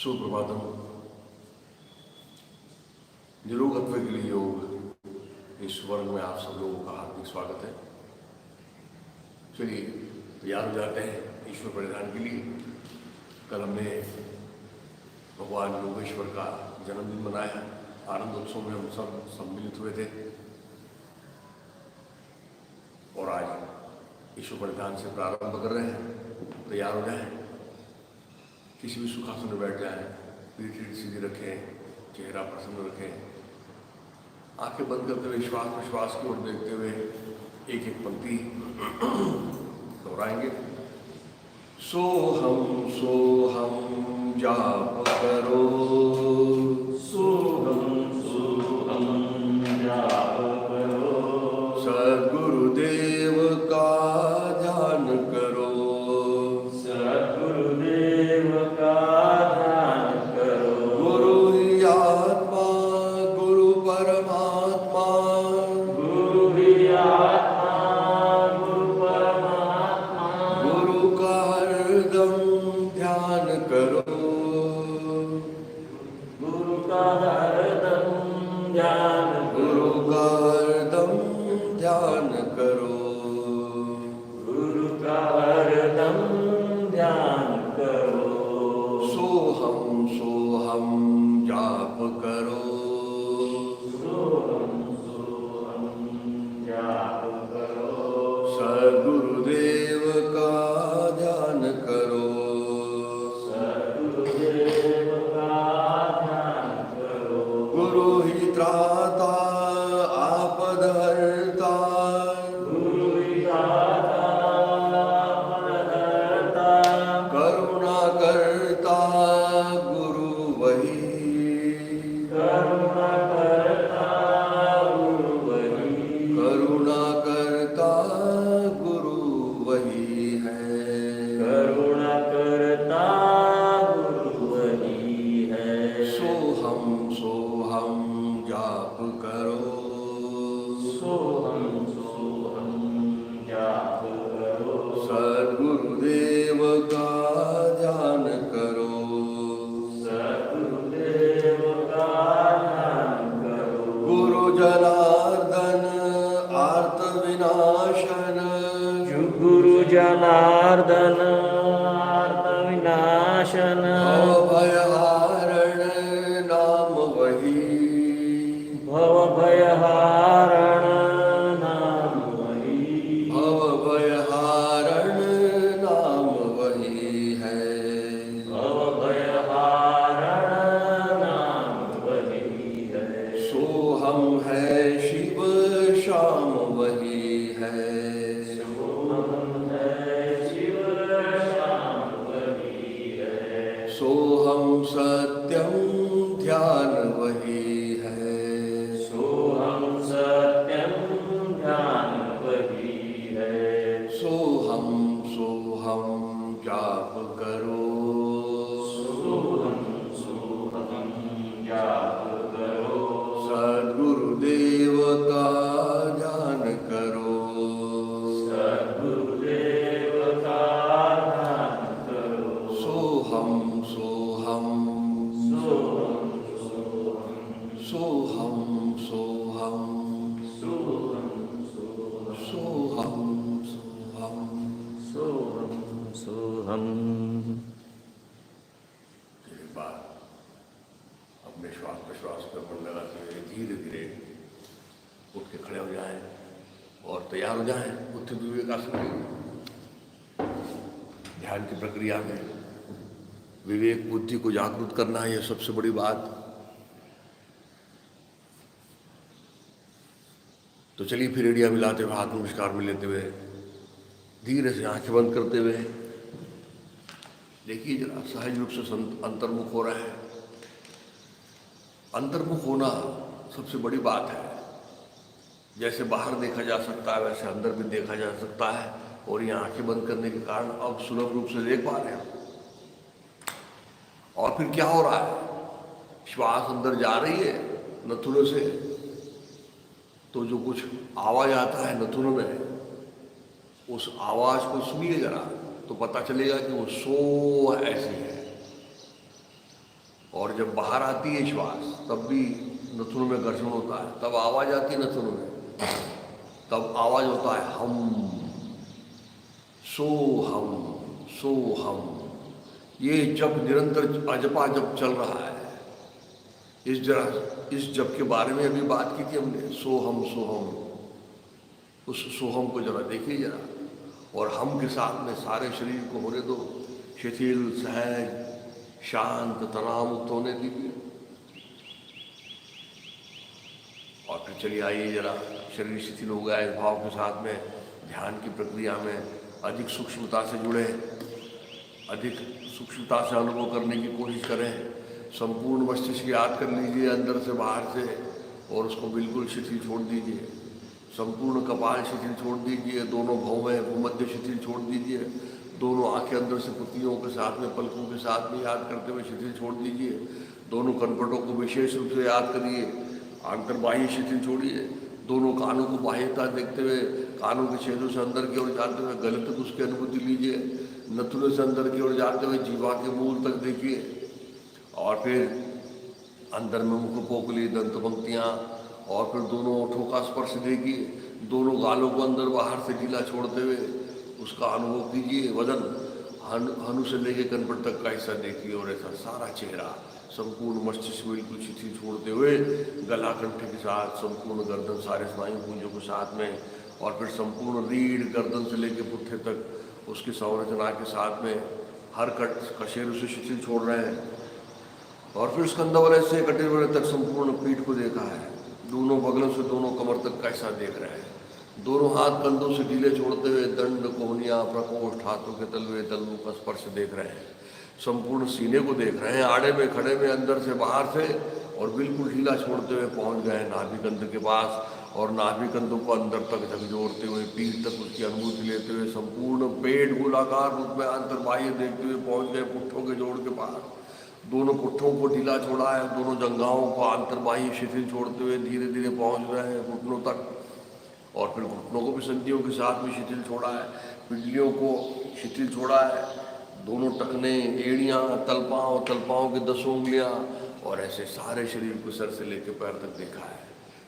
सुप्रभातम। निरोगत्व के लिए योग इस वर्ग में आप सब लोगों का हार्दिक स्वागत है। चलिए तैयार हो जाते हैं ईश्वर परिधान के लिए। कल हमने भगवान योगेश्वर का जन्मदिन मनाया। आनंद उत्सव में हम सब सम्मिलित हुए थे और आज ईश्वर परिधान से प्रारंभ कर रहे हैं। तैयार हो जाएं, किसी भी सुखासन में बैठ जाएं, पीठ सीधी रखें, चेहरा प्रसन्न रखें, आंखें बंद करते हुए श्वास प्रश्वास की ओर देखते हुए एक एक पंक्ति दोहराएंगे। सोहम सोहम जाप करो, सोहम सोहम जाप करो, सद्गुरुदेव का ध्यान करो, सद्गुरुदेव का ध्यान करो। गुरु ही आत्मा गुरु परमात्मा, गुरु ही आत्मा गुरु परमात्मा, गुरु का हरदम ध्यान करो, गुरु का हरदम ध्यान गुरु का हरदम ध्यान करो। गुरु का हरदम ध्यान करो। सोहम सोहम जाप करो, सोहम सोहम जाप करो, सद्गुरुदेव का ध्यान करो, सद्गुरुदेव का ध्यान करो। गुरु ही त्राता आपदहर्ता, गुरु ही दाता परहर्ता, करुणा करता गुरु वही, करुणा करता गुरु वही, करुणा करता गुरु वही है। करुणा करता गुरु वही है। सोहम सोहम जाप करो, सोहम सोहम जाप करो, सद्गुरुदेव का ध्यान करो, सद्गुरुदेव का ध्यान करो। गुरु जनार्दन आर्त विनाशन, गुरु जनार्दन आर्त विनाशन, भवभयहारण नाम वही, भव भयहारण नाम वही, भवभयहारण नाम वही है। भव भयहारण नाम वही है। सोहम है शिव शाम वही है, सोहम है शिव शाम वही है। सोहम सत्यम ध्यान वही है, सोहम सत्यम ध्यान वही है। सोहम सोहम जाप करो, सोहम सोहम जाप करो, सद्गुरुदेव का ध्यान करो, सद्गुरुदेव का ध्यान करो। सोहम सोहम सोहम सोहम सोहम सोहम सोहम सोहम सोहम सोहम। सोहम सोहम। के बाद अपने श्वास प्रश्वास पर मन लगाते हुए धीरे धीरे उठ के खड़े हो जाएं और तैयार हो जाएं उत्थित विवेकासन के ध्यान की प्रक्रिया में। विवेक बुद्धि को जागृत करना है, यह सबसे बड़ी बात। तो चलिए फिर एड़िया मिलाते हुए हाथ नमस्कार में लेते हुए धीरे से आंखें बंद करते हुए देखिए जरा सहज रूप से अंतर्मुख हो रहा है। अंतर्मुख होना सबसे बड़ी बात है। जैसे बाहर देखा जा सकता है वैसे अंदर भी देखा जा सकता है, और ये आंखें बंद करने के कारण अब सुलभ रूप से देख पा रहे हैं। और फिर क्या हो रहा है, श्वास अंदर जा रही है नथुनों से, तो जो कुछ आवाज आता है नथुनों में, उस आवाज को सुनिए जरा तो पता चलेगा कि वो सो ऐसी है। और जब बाहर आती है श्वास तब भी नथुनों में घर्षण होता है, तब आवाज आती है नथुनों में, तब आवाज होता है हम, सो हम। ये जप निरंतर अजपा जप चल रहा है। इस जप के बारे में अभी बात की थी हमने, सोहम। उस सोहम को जरा देखिए जरा, और हम के साथ में सारे शरीर को होने दो शिथिल, सहज, शांत, तनाव मुक्त होने दीजिए। और फिर चलिए आइए जरा, शरीर शिथिल हो गया, इस भाव के साथ में ध्यान की प्रक्रिया में अधिक सूक्ष्मता से जुड़े, अधिक सूक्ष्मता से अनुभव करने की कोशिश करें। संपूर्ण मस्तिष्क याद कर लीजिए अंदर से बाहर से, और उसको बिल्कुल शिथिल छोड़ दीजिए। संपूर्ण कपाल शिथिल छोड़ दीजिए, दोनों भौवें भूमध्य शिथिल छोड़ दीजिए, दोनों आंखें अंदर से पुतलियों के साथ में, पलकों के साथ में याद करते हुए शिथिल छोड़ दीजिए। दोनों कनपटों को विशेष रूप से याद करिए, आंतरबाह्य शिथिल छोड़िए। दोनों कानों को बाह्यता देखते हुए, कानों के छेदों से अंदर की ओर जाते हुए गले तक उसकी अनुभूति लीजिए। नथुनों से अंदर की ओर जाते हुए जीवा के मूल तक देखिए, और फिर अंदर में मुख पोकली, दंत पंक्तियाँ, और फिर दोनों ओठों का स्पर्श देखिए। दोनों गालों को अंदर बाहर से ढीला छोड़ते हुए उसका अनुभव कीजिए। वदन हनु से लेके कनपट तक का हिस्सा देखिए, और ऐसा सारा चेहरा, संपूर्ण मस्तिष्क बिल्कुल शिथिल छोड़ते हुए, गला कंठ के साथ, संपूर्ण गर्दन, सारे स्नायु पुंजों के साथ में, और फिर संपूर्ण रीढ़, गर्दन से लेके पुट्ठे तक उसकी संरचना के साथ में हर कशेरु से शिथिल छोड़ रहे हैं। और फिर स्कंदवलय से कटिवलय तक संपूर्ण पीठ को देखा है। दोनों बगलों से दोनों कमर तक कैसा देख रहे हैं। दोनों हाथ कंधों से ढीले छोड़ते हुए दंड, कोहनिया, प्रकोष्ठ, हाथों के तलवे, तलवों का स्पर्श देख रहे हैं। संपूर्ण सीने को देख रहे हैं, आड़े में, खड़े में, अंदर से बाहर से, और बिल्कुल ढीला छोड़ते हुए पहुंच गए नाभिकंध के पास, और नाभिकंधों को अंदर तक झकझोरते हुए पीठ तक उसकी अनुभूति लेते हुए संपूर्ण पेट गोलाकार रूप में अंतर्बाह्य देखते हुए पहुंच गए पुट्ठों के जोड़ के पास। दोनों पुट्ठों को ढीला छोड़ा है, दोनों जंघाओं को अंतर्बाह्य शिथिल छोड़ते हुए धीरे धीरे पहुंच रहे हैं घुटनों तक, और फिर घुटनों को भी संधियों के साथ में शिथिल छोड़ा है, पिंडलियों को शिथिल छोड़ा है, दोनों टखने, एड़ियाँ, तलपाओं की 10 उंगलियाँ, और ऐसे सारे शरीर को सर से लेकर पैर तक देखा है।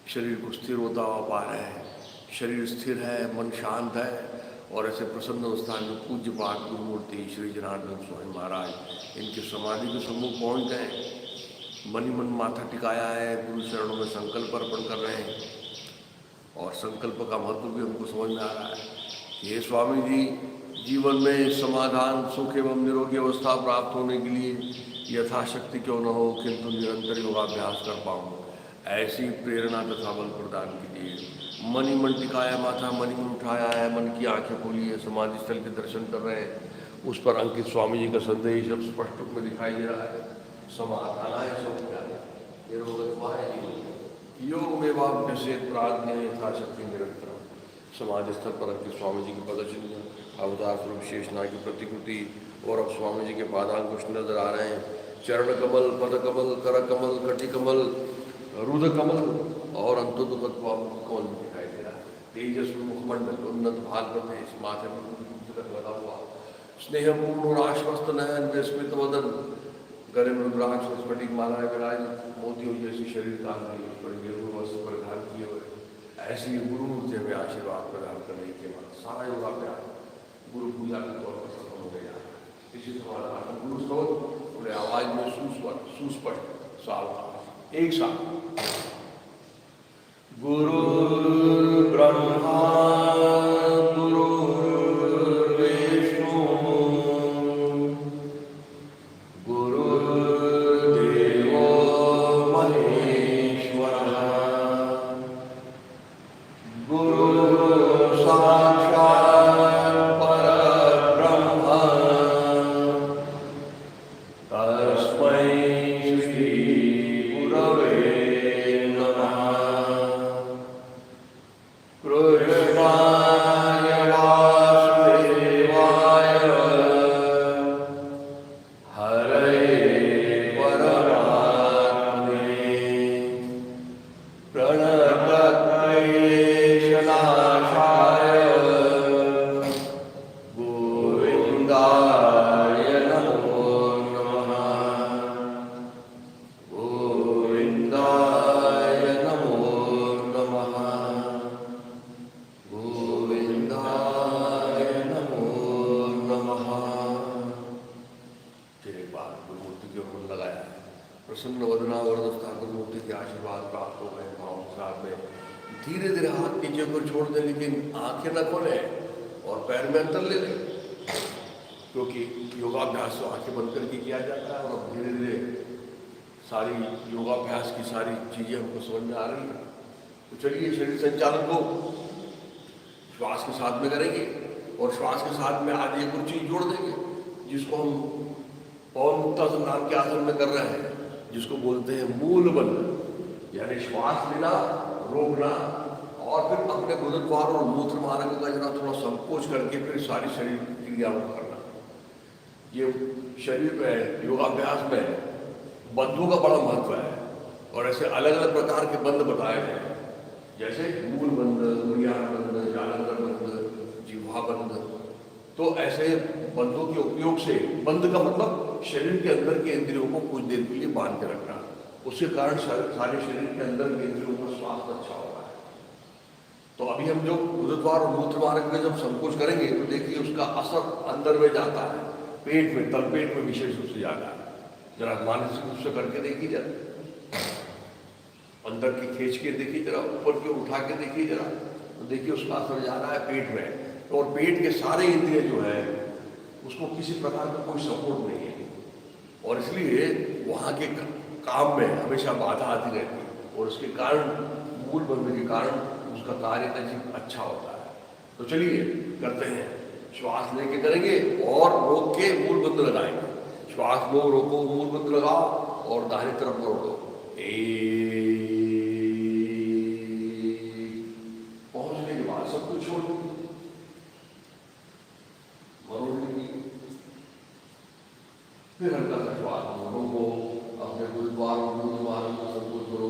शरीर को स्थिर होता हुआ पा रहे हैं, शरीर स्थिर है, मन शांत है, और ऐसे प्रसन्न अवस्था में पूज्य पाठ गुरुमूर्ति श्री जनार्दन स्वामी महाराज इनके समाधि के सम्मुख पहुँच गए। मनी मन माथा टिकाया है, गुरु शरणों में संकल्प अर्पण कर रहे हैं, और संकल्प का महत्व भी हमको समझ में आ रहा है। ये स्वामी जी, जीवन में समाधान, सुख एवं निरोगी अवस्था प्राप्त होने के लिए यथाशक्ति क्यों न हो, किंतु निरंतर योगाभ्यास कर पाऊँ, ऐसी प्रेरणा तथा बल प्रदान कीजिए। मनी मन टिकाया, माथा मनी मन उठाया है, मन की आंखें खोली है, समाधि स्थल के दर्शन कर रहे हैं। उस पर अंकित स्वामी जी का संदेश अब स्पष्ट रूप में दिखाई दे रहा है। समाधानाय योग में वाभ्यसेत प्राज्ञ यथाशक्ति निरंतर। समाधि स्थल पर अंकित स्वामी जी की पदचिन्ह, अवतार स्वरूप शेषनाग की प्रतिकृति, और अब स्वामी जी के पादांकुश नजर आ रहे हैं। चरण कमल, पद कमल, कर कमल, कटि कमल, रुद्र कमल, और अंतोदुपद कमल दिखाई दे रहा है। तेजस्वी मुखमंडल, उन्नत भाल प्रदेश, माथे पर लगा हुआ, स्नेहपूर्ण और आश्वस्त नयन, विस्मित वदन, गले में रुद्राक्ष स्फटिक मालाएं विराजित, मोतियों जैसी शरीर कांति, उस पर गेरुआ वस्त्र परिधान किए हुए, ऐसी गुरुमूर्ति में आशीर्वाद प्रदान करने के बाद सारा योगाभ्यास गुरु पूजा के तौर पर सफल हो गया। इसी तरह गुरु स्तोत्र पूरे आवाज में सुस्पष्ट सावधान एक साथ। गुरु ब्रह्मा गुरु विष्णु गुरुर्देवो महेश्वरः गुरुः साक्षात् परब्रह्म तस्मै श्री गुरवे प्रसन्न वदना वरद ठाकुर मूर्ति के आशीर्वाद प्राप्त हो गए भाव के साथ में धीरे धीरे हाथ नीचे पर छोड़ दें, लेकिन आंखें न खोलें और पैर में अंतर ले लें, क्योंकि योगाभ्यास तो आंखें बंद करके किया जाता है। और धीरे धीरे सारी योगाभ्यास की सारी चीजें हमको समझ में आ रही हैं। तो चलिए शरीर संचालन को श्वास के साथ में करेंगे और श्वास के साथ में आज एक और चीज जोड़ देंगे जिसको हम पवन मुक्तासन नाम के आसन में कर रहे हैं, जिसको बोलते हैं मूल बंध, यानी श्वास लेना, रोकना और फिर अपने गुरुद्वार और मूत्र मार्ग का जरा थोड़ा संकोच करके फिर सारी शरीर क्रियाओं को करना। ये शरीर में योगाभ्यास में बंधों का बड़ा महत्व है और ऐसे अलग अलग प्रकार के बंध बताए गए हैं, जैसे मूल बंध, उरियान बंध, जालंधर बंध, जिह्वा बंध। तो ऐसे बंधों के उपयोग से, बंध का मतलब शरीर के अंदर के इंद्रियों को कुछ देर के लिए बांध के रखना, उसके कारण सारे शरीर के अंदर के इंद्रियों का स्वास्थ्य अच्छा होगा। तो अभी हम जो गुरुद्वार और मूत्र मार्ग में जब संकोच करेंगे तो देखिए उसका असर अंदर में जाता है, पेट में, तलपेट में विशेष रूप से जाता है। जरा मानसिक रूप से करके देखिए, जरा अंदर की खींच के देखिए, जरा ऊपर की उठा के देखिए, जरा तो देखिए उसका असर जा रहा है पेट में। और पेट के सारे इंद्रिय जो है उसको किसी प्रकार का कोई सपोर्ट नहीं है और इसलिए वहाँ के काम में हमेशा बाधा आती रहती है और उसके कारण, मूल बंध के कारण उसका कार्य अजीब अच्छा होता है। तो चलिए करते हैं, श्वास लेके करेंगे और रोक के मूल बंध लगाएंगे। श्वास लो, रोको, मूल बंध लगाओ और दाहिनी तरफ रोको। पहुंचने के बाद सब कुछ छोड़ दो, फिर हल्का सा श्वास रोको, अपने गुरुद्वार और गुरुद्वार को संकोच करो।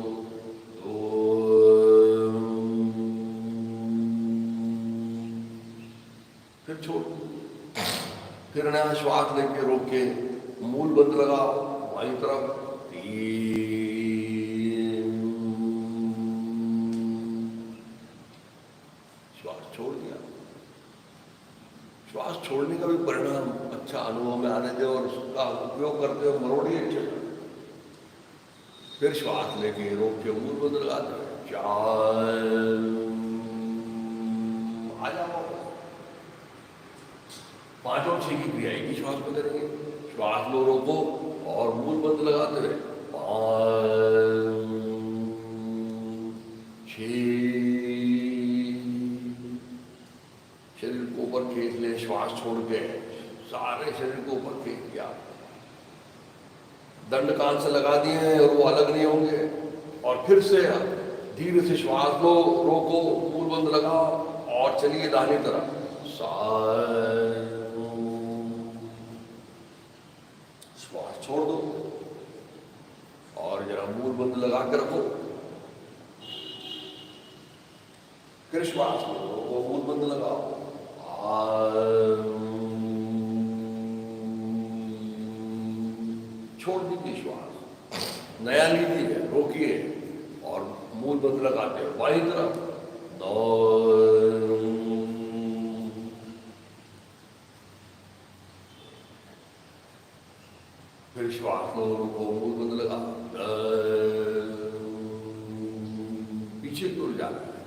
फिर छोड़, फिर नया श्वास लेके रोक के मूल बंद लगाओ, बाईं तरफ श्वास छोड़ दिया। श्वास छोड़ने का भी परिणाम अच्छा अनुभव में आने दे और उसका उपयोग करते हो मरोड़ी अच्छे। फिर श्वास लेके रोक के मूल बंद लगा दो, आ जाओ। 5 और 6 की क्रिया एक ही श्वास में करेंगे। श्वास लो, रोको और मूल बंद लगाते हुए 5, 6, शरीर को ऊपर खींच ले, श्वास छोड़ के सारे शरीर को ऊपर खींच दिया। दंड कान से लगा दिए हैं और वो अलग नहीं होंगे। और फिर से धीरे से श्वास लो, रोको, मूल बंद लगाओ और चलिए दाहिनी तरफ। श्वास छोड़ दो और जरा मूल बंद लगा कर रखो। फिर श्वास लो, रोको, मूल बंद लगाओ। छोड़ दीजिए श्वास, नया लीजिए, रोकिए और मूल बंद लगाते हो बाईं तरफ। फिर श्वास लो, रोको, मूल बंद लगा, पीछे की ओर जाना है।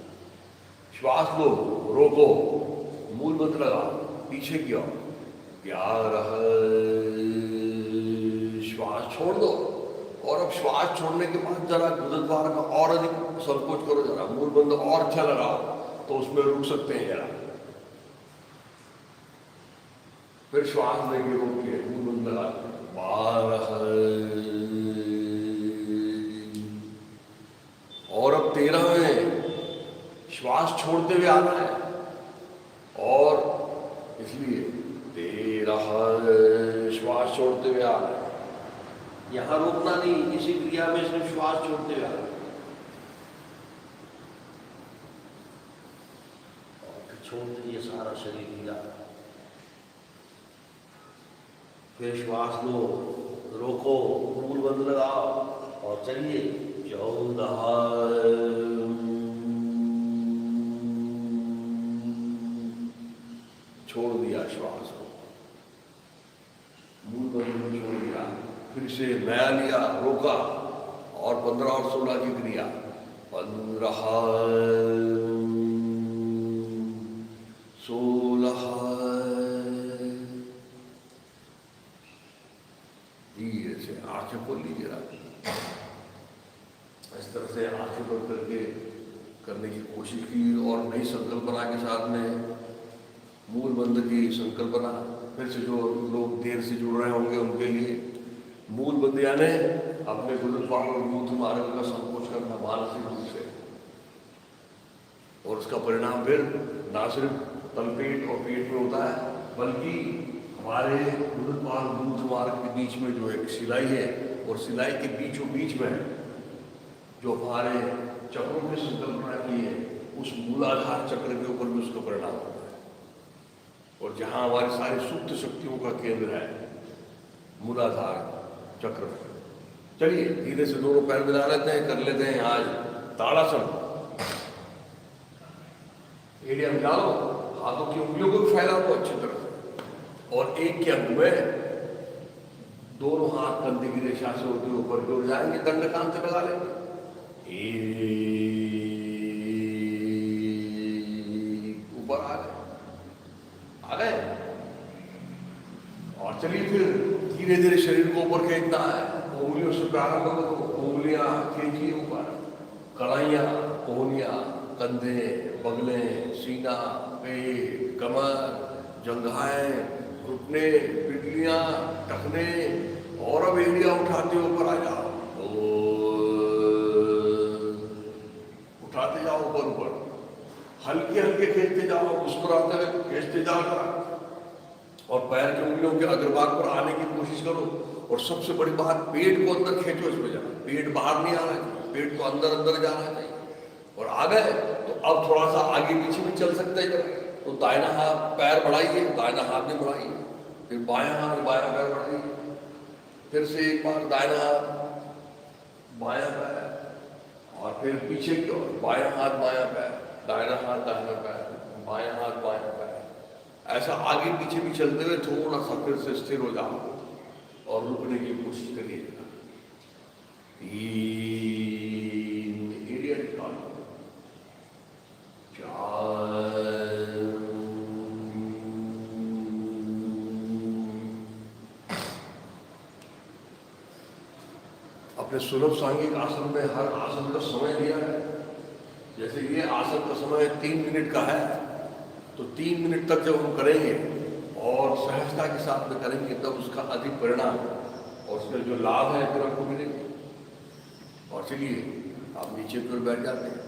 श्वास लो, रोको, मूल बंद लगा, पीछे की ओर। 11, श्वास छोड़ दो और अब श्वास छोड़ने के बाद जरा गुरुद्वार का और अधिक संकोच करो, जरा मूल बंद और अच्छा लगाओ तो उसमें रुक सकते हैं जरा। फिर श्वास लेके रोक के मूल बंद लगा 12 और अब 13 में श्वास छोड़ते हुए आना है और इसलिए 13 श्वास छोड़ते हुए आना है। यहां रोकना नहीं, इसी क्रिया में सिर्फ श्वास छोड़ते हुए आना। और फिर छोड़ दीजिए सारा शरीर ढीला। फिर श्वास लो, रोको, मूल बंद लगाओ और चलिए 14। छोड़ दिया श्वास को, मूल बंद छोड़ दिया। फिर से नया लिया, रोका, और 15 और 16 की क्रिया। 15 16 धीरे से आंखें खोल लीजिए। इस तरह से आंखें बंद करके करने की कोशिश की और नई संकल्पना के साथ में मूल मंत्र की संकल्पना। फिर से जो लोग देर से जुड़ रहे होंगे उनके लिए मूल मंत्र यानी अपने गुरुद्वार और मूल मार्ग का संकोच करना मानसिक रूप से, और उसका परिणाम फिर ना सिर्फ तलपेट और पेट में होता है, बल्कि हमारे गुरुद्वार मूल मार्ग के बीच में जो एक सिलाई है, और सिलाई के बीचों बीच में जो हमारे चक्रों की संकल्पना की है, उस मूलाधार चक्र के ऊपर भी उसका परिणाम होता है। और जहां हमारी सारी सुप्त शक्तियों का केंद्र है मूलाधार चक्र। चलिए धीरे से दोनों पैर मिला लेते हैं, कर लेते हैं आज ताड़ासन। एरिया मिला लो, हाथों की उंगलियों को भी फैला लो अच्छी तरह से, और एक के अंग में दोनों हाथ कंधे की रेखा से होते ऊपर की ओर जाएंगे, दंड कान से लगा लेंगे। ऊपर आ गए। और चलिए फिर धीरे धीरे शरीर को ऊपर खींचना है। उंगलियों से प्रारंभ करो, उंगलियां खींचिए ऊपर, कलाइयां, कोहनियां, कंधे, बगले, सीना, पेट, कमर, जंघाएं, घुटने, पिटलियां, टखने, और अब एड़ियां उठाते ऊपर आ जाओ। उठाते जाओ ऊपर ऊपर, हल्के हल्के खींचते जाओ, मुस्कुराते हुए खींचते जाओ, और पैर की उंगलियों के अग्रभाग पर आने की कोशिश करो। और सबसे बड़ी बात, पेट को अंदर खींचो, इसमें जाना, पेट बाहर नहीं आना चाहिए, पेट को अंदर अंदर जाना चाहिए। और आ गए तो अब थोड़ा सा आगे पीछे भी चल सकते हैं। तो दाहिना हाथ पैर बढ़ाइए, दाहिना हाथ भी बढ़ाइए, फिर बायां हाथ बायां पैर बढ़ाइए, फिर से एक बार दाहिना हाथ बायां पैर, और फिर पीछे की ओर बायां हाथ बायां पैर, दाहिना हाथ दाहिना पैर, बायां हाथ बायां पैर। ऐसा आगे पीछे भी चलते हुए थोड़ा सा फिर से स्थिर हो जाओ और रुकने की कोशिश करिएगा। 3 एरिया निकालो, 4, अपने सुलभ सांघिक आसन में हर आसन का समय दिया है। जैसे ये आसन का समय 3 मिनट का है, तो 3 मिनट तक जब हम करेंगे और सहजता के साथ में करेंगे, तब उसका अधिक परिणाम और उसके जो लाभ है फिर आपको मिलेंगे। और चलिए आप नीचे की ओर बैठ जाते हैं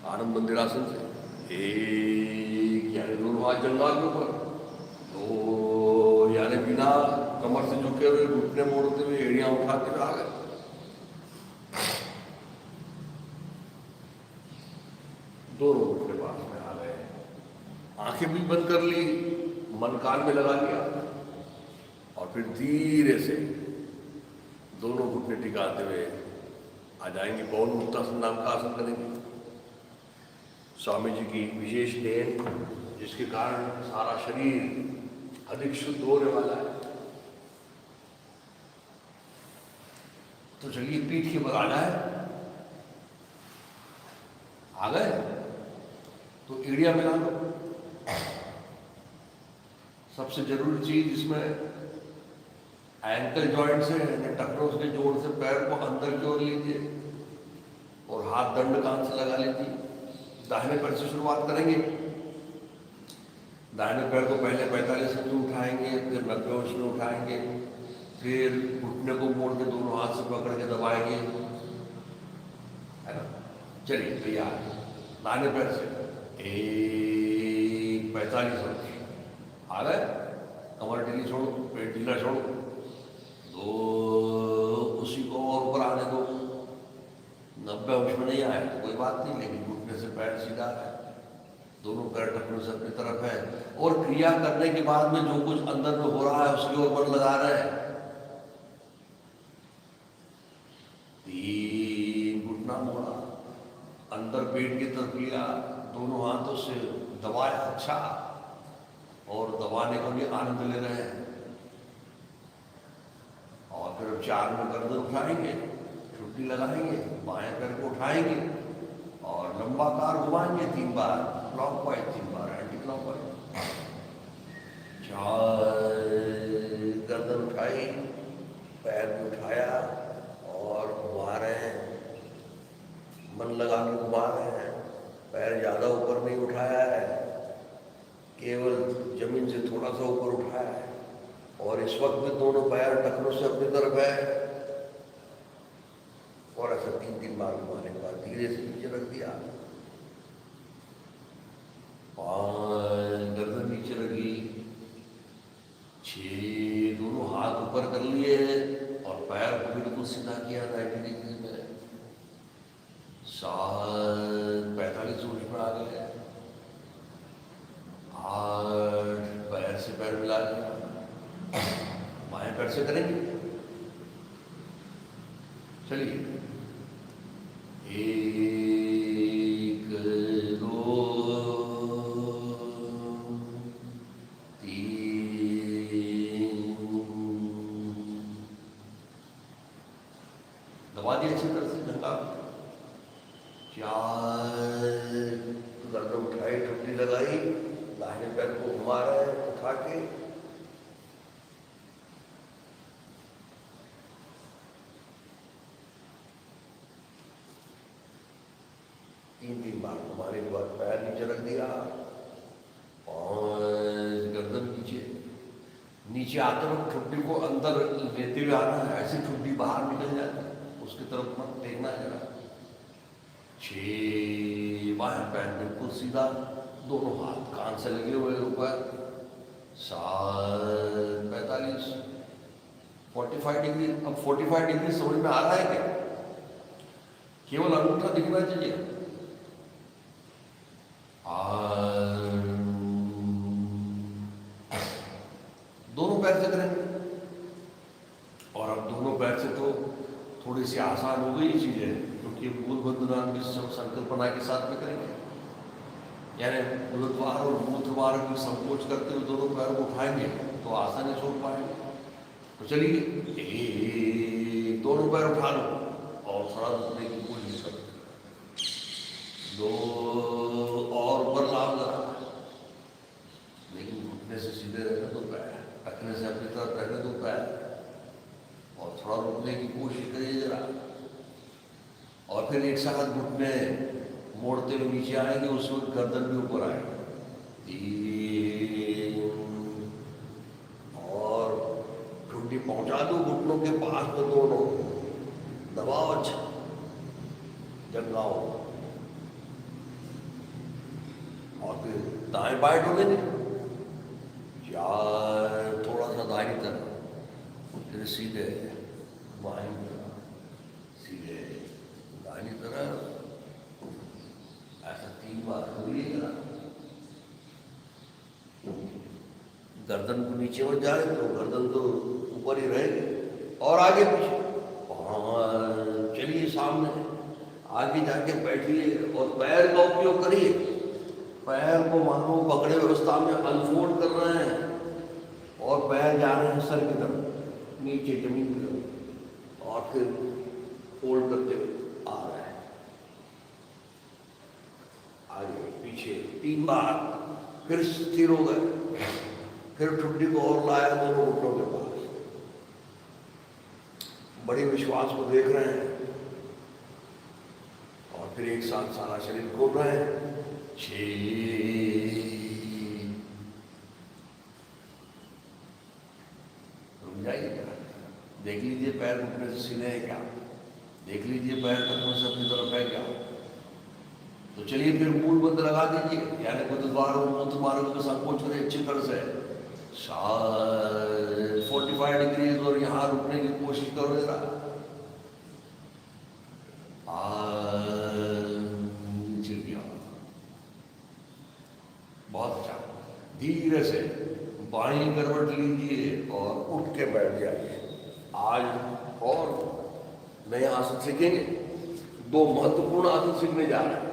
आनंद मंदिरासन से। एक यानी दोनों हाथ जंघाल के ऊपर, 2 यानी बिना कमर से झुके हुए, घुटने मोड़ते हुए, एड़ियां उठाते हुए आ गए। दोनों घुटने पास में आ गए, आंखें भी बंद कर ली, मन कान में लगा लिया, और फिर धीरे से दोनों घुटने टिकाते हुए आ जाएंगे। पवन मुक्तासन नाम का आसन करेंगे। स्वामी जी की विशेष देन, जिसके कारण सारा शरीर अधिक शुद्ध होने वाला है। तो चलिए पीठ के बल आ जाए। आ गए तो एड़िया मिला लो। सबसे जरूरी चीज इसमें एंकल जॉइंट से, टखनों के जोड़ से पैर को अंदर की ओर लीजिए और हाथ दंड कान से लगा लीजिए। दाहिने पैर से शुरुआत करेंगे। दाहिने पैर को पहले 45 इंच उठाएंगे, फिर 90 इंच में उठाएंगे, फिर घुटने को मोड़ के दोनों हाथ से पकड़ के दबाएंगे, है ना। चलिए तैयार। दाहिने पैर से 45 इंच आ गए, कमर ढीली छोड़ो, पेट ढीला छोड़ो, 2 उसी को और ऊपर आने दो। 90 अंश में नहीं आए तो कोई बात नहीं, लेकिन घुटने से पैर सीधा है, दोनों पैर टखनों से अपनी तरफ है। और क्रिया करने के बाद में जो कुछ अंदर में हो रहा है उसके ओर मन लगा रहे हैं। 3 घुटना मोड़ा, अंदर पेट की तरफ लिया, दोनों हाथों से दबाया अच्छा, और दबाने का भी आनंद ले रहे हैं। और चार में गर्दन उठाएंगे, ठुड्डी लगाएंगे, बाएं पैर को उठाएंगे और लंबाकार घुमाएंगे 3 बार, क्लॉकवाइज 3 बार, एंटी क्लॉकवाइज। 4 गर्दन उठाई, पैर भी उठाया और घुमा रहे हैं, मन लगा के घुमा रहे हैं। पैर ज़्यादा ऊपर नहीं उठाया है, केवल जमीन से थोड़ा सा ऊपर उठाया है और इस वक्त भी दोनों पैर टखनों से अपनी तरफ है। और ऐसा 3-3 बार घुमाने के बाद धीरे से नीचे रख दिया। 5 गर्दन नीचे रखी। 6 दोनों हाथ ऊपर कर लिए और पैर को बिल्कुल सीधा किया 90 डिग्री में। 7 45 उठ में आ गए। 8 पैर से पैर मिला लिया, बाएं पैर से करेंगे। चलिए 1 2 3 दबा दिया अच्छी तरह से ढंगा। 4 गर्दन उठाई, ठुड्डी लगाई, दाहिने पैर को घुमा रहे हैं उठा के। 3-3 बार घुमाने के बाद पैर नीचे रख दिया। 5 गर्दन नीचे आते वक्त ठुड्डी को अंदर लेते हुए आना है, ऐसे ठुड्डी बाहर निकल जाती है, उसकी तरफ मत देखना है जरा। 6 बाएं पैर बिल्कुल सीधा, दोनों हाथ कान से लगे हुए ऊपर। 7 45 45 डिग्री। अब 45 डिग्री समझ में आ रहा है क्या? केवल अंगूठा दिखना चाहिए। दोनों पैर से करेंगे और अब दोनों पैर से तो थोड़ी सी आसान हो गई चीजें, क्योंकि मूल बंधनान की संकल्पना के साथ में करेंगे। यानी गुरुद्वार और मूत्रद्वार की संकोच करते हुए दोनों पैर को उठाएंगे तो आसानी से उठ पाएंगे। तो चलिए दोनों पैर उठा लो और थोड़ा रुकने की कोशिश करो। 2 और ऊपर लाभ जरा, लेकिन घुटने से सीधे रहने दो पैर, टखने से अपनी तरफ रहने दो पैर और थोड़ा रुकने की कोशिश करिए जरा। और फिर एक साथ घुटने मोड़ते हुए नीचे आएंगे, उस वक्त गर्दन भी ऊपर आएगी। 3 और ठुड्डी पहुंचा दो घुटनों के पास में, दोनों दबाओ, अच्छा जगाओ और फिर दाएं बाएं ठोके नहीं। 4 थोड़ा सा दाहिनी तरफ, फिर सीधे बाएं तरफ, सीधे दाहिनी तरफ, ऐसा 3 बार करिएगा। गर्दन को नीचे मत जाए तो गर्दन तो ऊपर ही रहेगी और आगे पीछे। चलिए सामने आगे जाके बैठिए और पैर का उपयोग करिए। पैर को मानो पकड़े अवस्था में अनफोल्ड कर रहे हैं और पैर जा रहे हैं सर की तरफ, नीचे जमीन की तरफ, और फिर फोल्ड करते हुए आ रहे हैं आगे पीछे 3 बार। फिर स्थिर हो गए, फिर ठुड्डी को और लाया दोनों घुटनों के पास, बड़े विश्वास को देख रहे हैं और फिर एक साथ सारा शरीर खोल रहे हैं। 6 रुक जाइए, देख लीजिए पैर घुटने से सीधे हैं क्या, देख लीजिए पैर टखनों से अपनी तरफ है क्या। तो चलिए फिर मूल बंद लगा दीजिए, यानी गुरुद्वार और मूत्रद्वार को संकोच करें अच्छी तरह से। 45 डिग्री और यहाँ रुकने की कोशिश करो जरा। बहुत अच्छा, धीरे से बाईं करवट लीजिए और उठ के बैठ जाइए। आज और नए आसन सीखेंगे, 2 महत्वपूर्ण आसन सीखने जा रहे हैं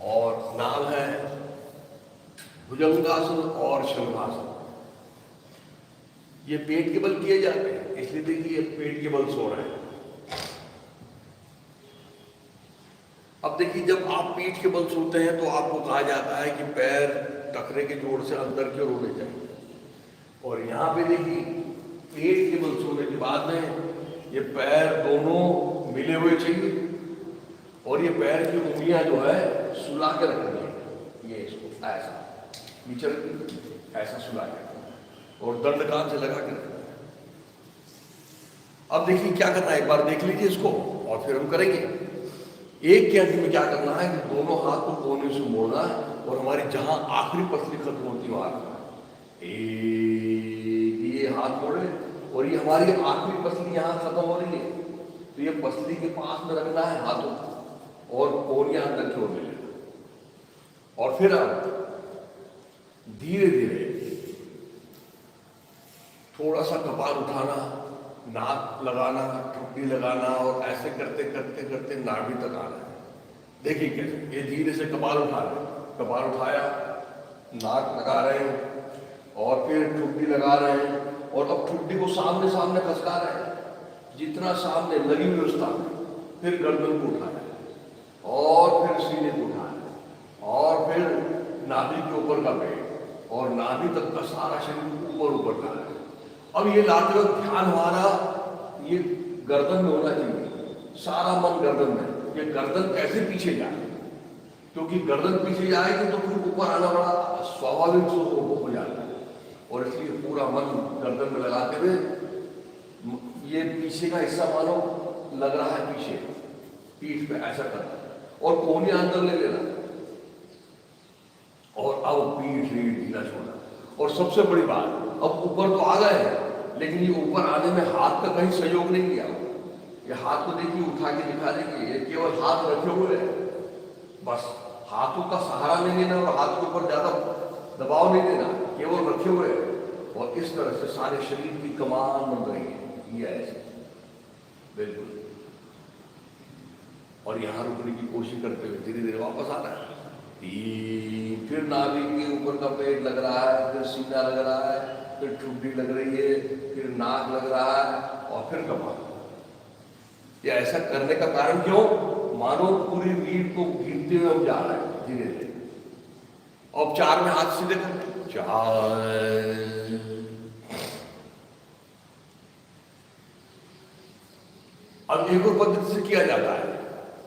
और नाम है भुजंगासन और शंखासन। ये पेट के बल किए जाते हैं, इसलिए देखिए पेट के बल सो रहे हैं। अब देखिए जब आप पीठ के बल सोते हैं तो आपको कहा जाता है कि पैर टखरे के जोड़ से अंदर की ओर होने चाहिए, और यहाँ पे देखिए पेट के बल सोने के बाद में ये पैर दोनों मिले हुए चाहिए, और ये पैर की उंगलियां जो है सुला के रखनी है। ये इसको ऐसा नीचे रखनी, ऐसा सुला के और दंड कान से लगा के रखना। अब देखिए क्या करना है, एक बार देख लीजिए इसको और फिर हम करेंगे। एक के अंत में क्या करना है कि दोनों हाथ को कोने से मोड़ना है और हमारी जहां आखिरी पसली खत्म होती है वहां रखना है। ये हाथ मोड़े और ये हमारी आखिरी पसली यहां खत्म हो रही है, तो ये पसली के पास में रखना है हाथों को और कोनियां अंदर की ओर ले लेना। और फिर आप धीरे धीरे थोड़ा सा कपाल उठाना, नाक लगाना, ठुड्डी लगाना, और ऐसे करते करते करते नाभि तक आना है। देखिए कैसे, ये धीरे से कपाल उठा रहे हैं, कपाल उठाया, नाक लगा रहे हैं और फिर ठुड्डी लगा रहे हैं, और अब ठुड्डी को सामने सामने खसका रहे हैं, जितना सामने लगी हुई अवस्था में। फिर गर्दन को उठाया और फिर सीने को उठाया और फिर नाभि के ऊपर का पेट और नाभि तक का सारा शरीर ऊपर ऊपर का है। अब ये लाते वक्त ध्यान हमारा ये गर्दन में होना चाहिए, सारा मन गर्दन में। ये गर्दन कैसे पीछे जाए, क्योंकि गर्दन पीछे जाएगी तो फिर ऊपर आना बड़ा स्वाभाविक हो जाता है, और इसलिए पूरा मन गर्दन में लगाते हुए ये पीछे का हिस्सा मानो लग रहा है पीछे पीठ पे, ऐसा करना और कोहनियां अंदर ले लेना, और अब पीठ रीढ़ ढीला छोड़ना। और सबसे बड़ी बात, अब ऊपर तो आ गए हैं, लेकिन ये ऊपर आने में हाथ का कहीं सहयोग नहीं किया। ये हाथ को देखिए उठा के दिखा देंगे, ये केवल हाथ रखे हुए हैं, बस हाथों का सहारा नहीं लेना और हाथ के ऊपर ज्यादा दबाव नहीं देना, केवल रखे हुए हैं। और इस तरह से सारे शरीर की कमान बन रही है, ये ऐसे बिल्कुल। और यहां रुकने की कोशिश करते हुए धीरे धीरे वापस आना है। फिर नाभि के ऊपर का पेट लग रहा है, फिर सीना लग रहा है, फिर ठुड्डी लग रही है, फिर नाक लग रहा है, और फिर कपाल। ये ऐसा करने का कारण क्यों? मानो पूरी रीढ़ को गिनते हुए हम जा रहे हैं धीरे धीरे। अब 4 में हाथ सीधे करते, 4। अब एक और पद्धति से किया जाता है,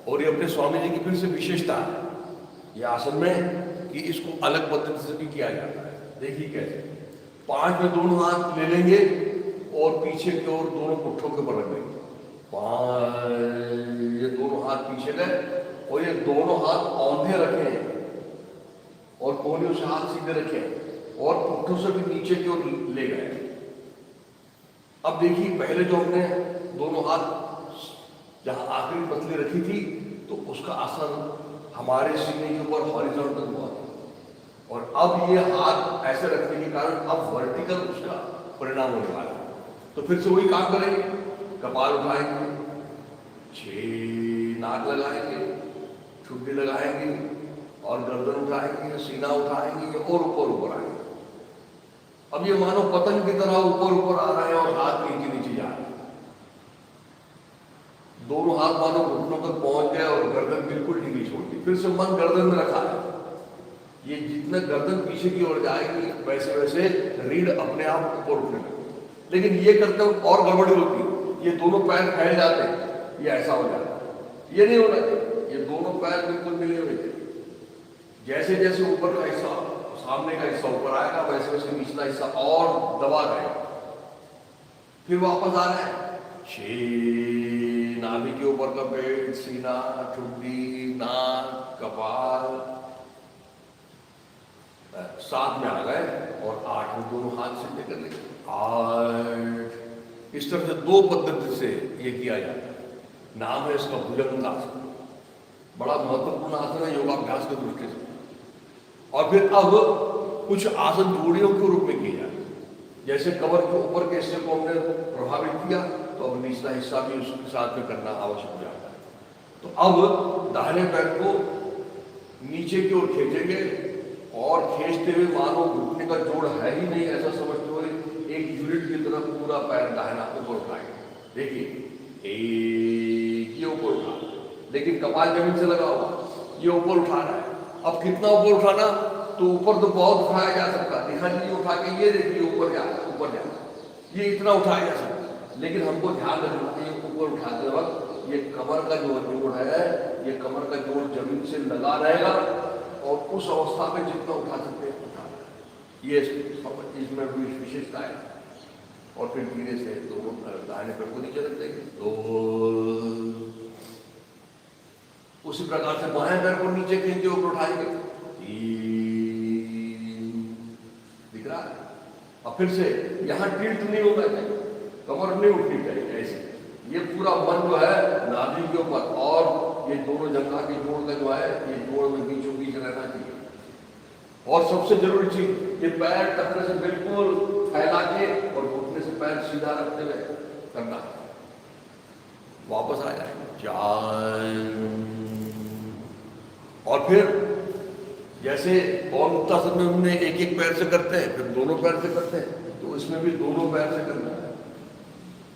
और ये अपने स्वामी जी की फिर से विशेषता है ये आसन में कि इसको अलग पद्धति से भी किया जाता है। देखिए कैसे, 5 में दोनों हाथ ले लेंगे और पीछे की ओर दोनों पुट्ठों के ऊपर रख देंगे। 5, ये दोनों हाथ पीछे गए और ये दोनों हाथ औंधे रखें और कोहनियों से हाथ सीधे रखें और पुट्ठों से भी नीचे की ओर ले गए। अब देखिए पहले जो हमने दोनों हाथ जहां आखिरी पतली रखी थी तो उसका असर हमारे सीने के ऊपर हॉरिजॉन्टल हुआ, और अब ये हाथ ऐसे रखने के कारण अब वर्टिकल उसका परिणाम होने वाला है। तो फिर से वही काम करेंगे, कपाल उठाएंगे, 6 नाक लगाएंगे, ठुड्डी लगाएंगे और गर्दन उठाएंगे, सीना उठाएंगे और ऊपर आएंगे। अब ये मानो पतंग की तरह ऊपर आ रहे हैं और हाथ नीचे नीचे जा रहे हैं। दोनों हाथ मानो घुटनों तक पहुंच गए और गर्दन बिल्कुल ढीली छोड़ दी। फिर से मन गर्दन में रखा है। ये जितना गर्दन पीछे की ओर जाएगी वैसे वैसे रीढ़ अपने आप ऊपर उठने लगेगी। लेकिन ये करते हुए और गड़बड़ी होती है, ये दोनों पैर फैल जाते हैं, ये ऐसा हो जाता है। ये नहीं होना चाहिए, ये दोनों पैर बिल्कुल मिले हुए थे। जैसे जैसे ऊपर का हिस्सा, सामने का हिस्सा ऊपर आएगा वैसे वैसे निचला हिस्सा और दबा रहेगा। फिर वापस आ रहे हैं, 6 नाभि के ऊपर का पेट, सीना, ठुड्डी, नाक, कपाल, 7 में आ गए और 8 में दोनों हाथ सीधे कर लेंगे। 8। इस तरह से 2 पद्धति से ये किया जाता है। नाम है इसका भुजंगासन। बड़ा महत्वपूर्ण आसन है योगाभ्यास के दृष्टि से। और फिर अब कुछ आसन जोड़ियों के रूप में किए जाते हैं। जैसे कमर के ऊपर के हिस्से को हमने प्रभावित किया तो अब निचला हिस्सा भी उसके साथ में करना आवश्यक हो जाता है। तो अब दाहिने पैर को नीचे की ओर खींचेंगे और खींचते हुए मानो घुटने का जोड़ है ही नहीं ऐसा समझते हुए एक यूनिट की तरह पूरा पैर दाहिना ऊपर उठाएंगे। देखिए एक, ये ऊपर उठा, लेकिन कपाल जमीन से लगा हुआ, ये ऊपर उठा रहा है। अब कितना ऊपर उठाना, तो ऊपर तो बहुत उठाया जा सकता है, दिखा दीजिए उठा के, ये देखिए ऊपर जा, ऊपर जा, ये इतना उठाया जा सकता है। लेकिन हमको ध्यान रखना है ऊपर उठाते वक्त ये कमर का जो जोड़ है, ये कमर का जोड़ जमीन से लगा रहेगा, और उस अवस्था में जितना उठा सकते हैं उठाना है। ये इसमें विशेषता है। और फिर धीरे से दोनों दाहिने पैर को नीचे रख देंगे, तो उसी प्रकार से बाएं पैर को नीचे खींच के ऊपर उठाएंगे, दिख रहा है। और फिर से यहाँ टिल्ट नहीं होना चाहिए, कमर नहीं उठनी चाहिए, ऐसे ये पूरा मन जो है नाभि के ऊपर, और ये दोनों जंघा के जोड़ का जो है, ये जोड़ में बीचों बीच रहना चाहिए। और सबसे जरूरी चीज, ये पैर टखने से बिल्कुल फैला के और घुटने से पैर सीधा रखते हुए करना है। वापस आ जाए, और फिर जैसे पौनमुक्तासन में हमने एक एक पैर से करते हैं, फिर दोनों पैर से करते हैं, तो इसमें भी दोनों पैर से करना है।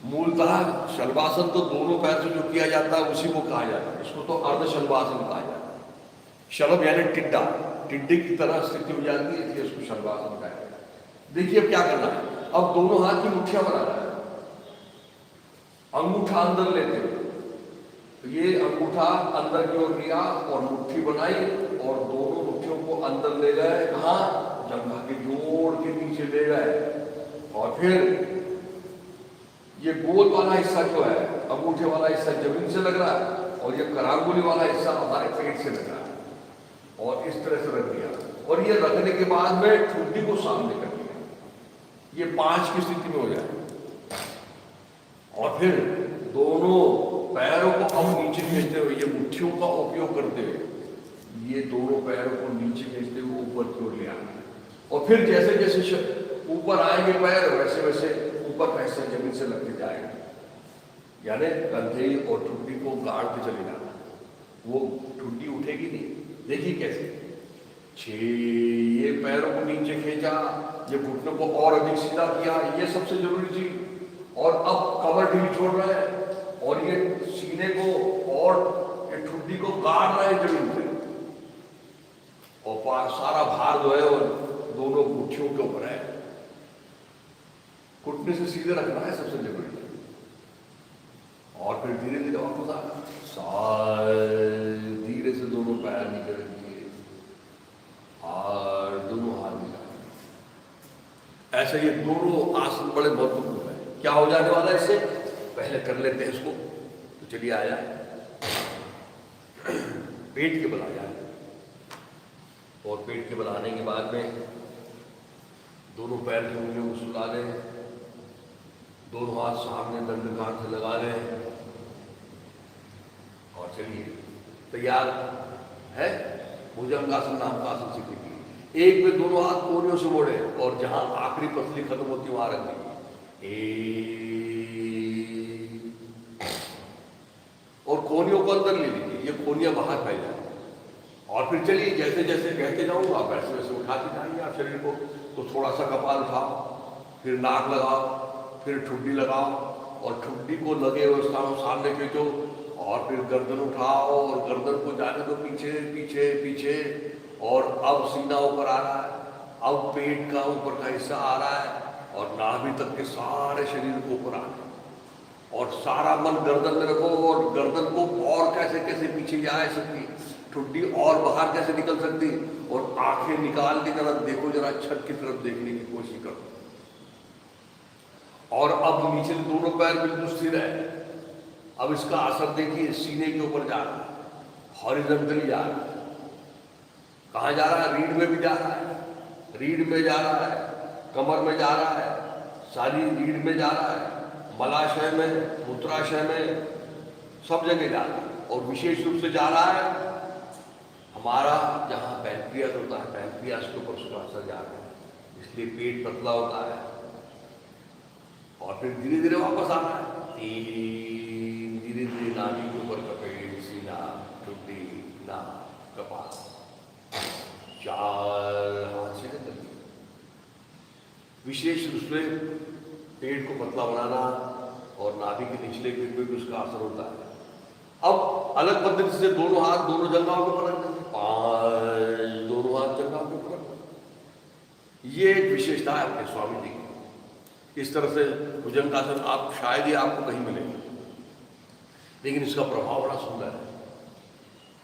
मूलतः शलभासन तो दोनों पैर से जो किया जाता है उसी को कहा जाता है, इसको तो अर्ध शलभासन कहा जाता है। शलभ यानी टिड्डा, टिड्डे की तरह स्थिति हो जाती है, इसलिए उसको शलभासन कहा जाता है। देखिए अब क्या करना है, अब दोनों हाथ की मुट्ठियां बनाना है, अंगूठा अंदर लेते हुए, तो ये अंगूठा अंदर की ओर लिया और मुट्ठी बनाई, और दोनों मुट्ठियों को अंदर ले गए, कहाँ, जंघा के जोड़ के नीचे ले गए। और फिर ये गोल वाला हिस्सा जो है, अंगूठे वाला हिस्सा जमीन से लग रहा है, और ये करांगुली वाला हिस्सा हमारे पेट से लग रहा है, और इस तरह से रख दिया। और ये रखने के बाद में ठुड्डी को सामने कर दिया, ये 5 की स्थिति में हो जाए। और फिर दोनों पैरों को हम नीचे खींचते हुए, ये मुट्ठियों का उपयोग करते हुए, ये दोनों पैरों को नीचे खींचते हुए ऊपर की ओर ले आना है। और फिर जैसे जैसे ऊपर आएंगे पैर, वैसे वैसे ऊपर पैसे जमीन से लगते जाएंगे, यानी कंधे और ठुड्डी को गाड़ के चले जाना, वो ठुड्डी उठेगी नहीं। देखिए कैसे, 6, ये पैरों को नीचे खींचा, ये घुटनों को और अधिक सीधा किया, ये सबसे जरूरी चीज। और अब कमर ढीली छोड़ रहे हैं, और ये सीने को और ये ठुड्डी को गाड़ रहे हैं जमीन से, और सारा भार जो है वो दोनों मुट्ठियों के ऊपर है। घुटने से सीधे रखना है सबसे जरूरी। और फिर धीरे धीरे वापस आना, धीरे से दोनों पैर नीचे रखिए और दोनों हाथ निकालिए। ऐसे ये दोनों आसन बड़े महत्वपूर्ण है। क्या हो जाने वाला है इससे, पहले कर लेते हैं इसको, तो चलिए आ जाए, पेट के बल आ जाए। और पेट के बल आने के बाद में दोनों पैर की उंगलियों को सुला लें, दोनों हाथ सामने दंडकांठ से लगा लें, और चलिए तैयार है। भुजंगासन नाम का आसन सीखिए। एक में दोनों हाथ कोहनियों से मोड़े, और जहां आखिरी पसली खत्म होती है वहां रख दीजिए, और कोहनियों को अंदर ले लीजिए, ये कोहनियां बाहर फैल जाए। और फिर चलिए जैसे जैसे कहते जाऊंगा वैसे वैसे उठाते जाइए आप शरीर को। तो थोड़ा सा कपाल उठाओ, फिर नाक लगाओ, फिर ठुड्डी लगाओ, और ठुड्डी को लगे हुए सामने खींचो, और फिर गर्दन उठाओ, और गर्दन को जाने दो पीछे पीछे पीछे। और अब सीना ऊपर आ रहा है, अब पेट का ऊपर का हिस्सा आ रहा है, और नाभि तक के सारे शरीर को ऊपर आ रहा है। और सारा मन गर्दन में रखो, और गर्दन को और कैसे कैसे पीछे जा सकती, ठुड्डी और बाहर कैसे निकल सकती, और आंखें निकाल के जरा देखो, जरा छत की तरफ देखने की कोशिश करो। और अब नीचे दोनों पैर बिल्कुल स्थिर है। अब इसका असर देखिए, सीने के ऊपर जा रहा है, हॉरिजॉन्टली जा रहा है। कहाँ जा रहा है, रीढ़ में भी जा रहा है, रीढ़ में जा रहा है, कमर में जा रहा है, सारी रीढ़ में जा रहा है, मलाशय में, मूत्राशय में, सब जगह जा रहा है। और विशेष रूप से जा रहा है हमारा जहाँ पैंक्रियास होता है, पैंक्रियास के ऊपर उसका असर जा रहा है, इसलिए पेट पतला होता है। और फिर धीरे धीरे वापस आना है, धीरे धीरे नाभि के ऊपर का पेट, सीना, ठुड्डी, नाक, कपाल, 4 हाथ से निकल। विशेष रूप से पेट को पतला बनाना और नाभि के निचले पेट पे भी उसका असर होता है। अब अलग पद्धति से दोनों हाथ दोनों जंघाओं के ऊपर रख देंगे, 5 दोनों हाथ जंघाओं के ऊपर रख देंगे। ये एक विशेषता है अपने स्वामी जी की। इस तरह से भुजंगासन आप शायद ही आपको कहीं मिलेगा, लेकिन इसका प्रभाव बड़ा सुंदर है।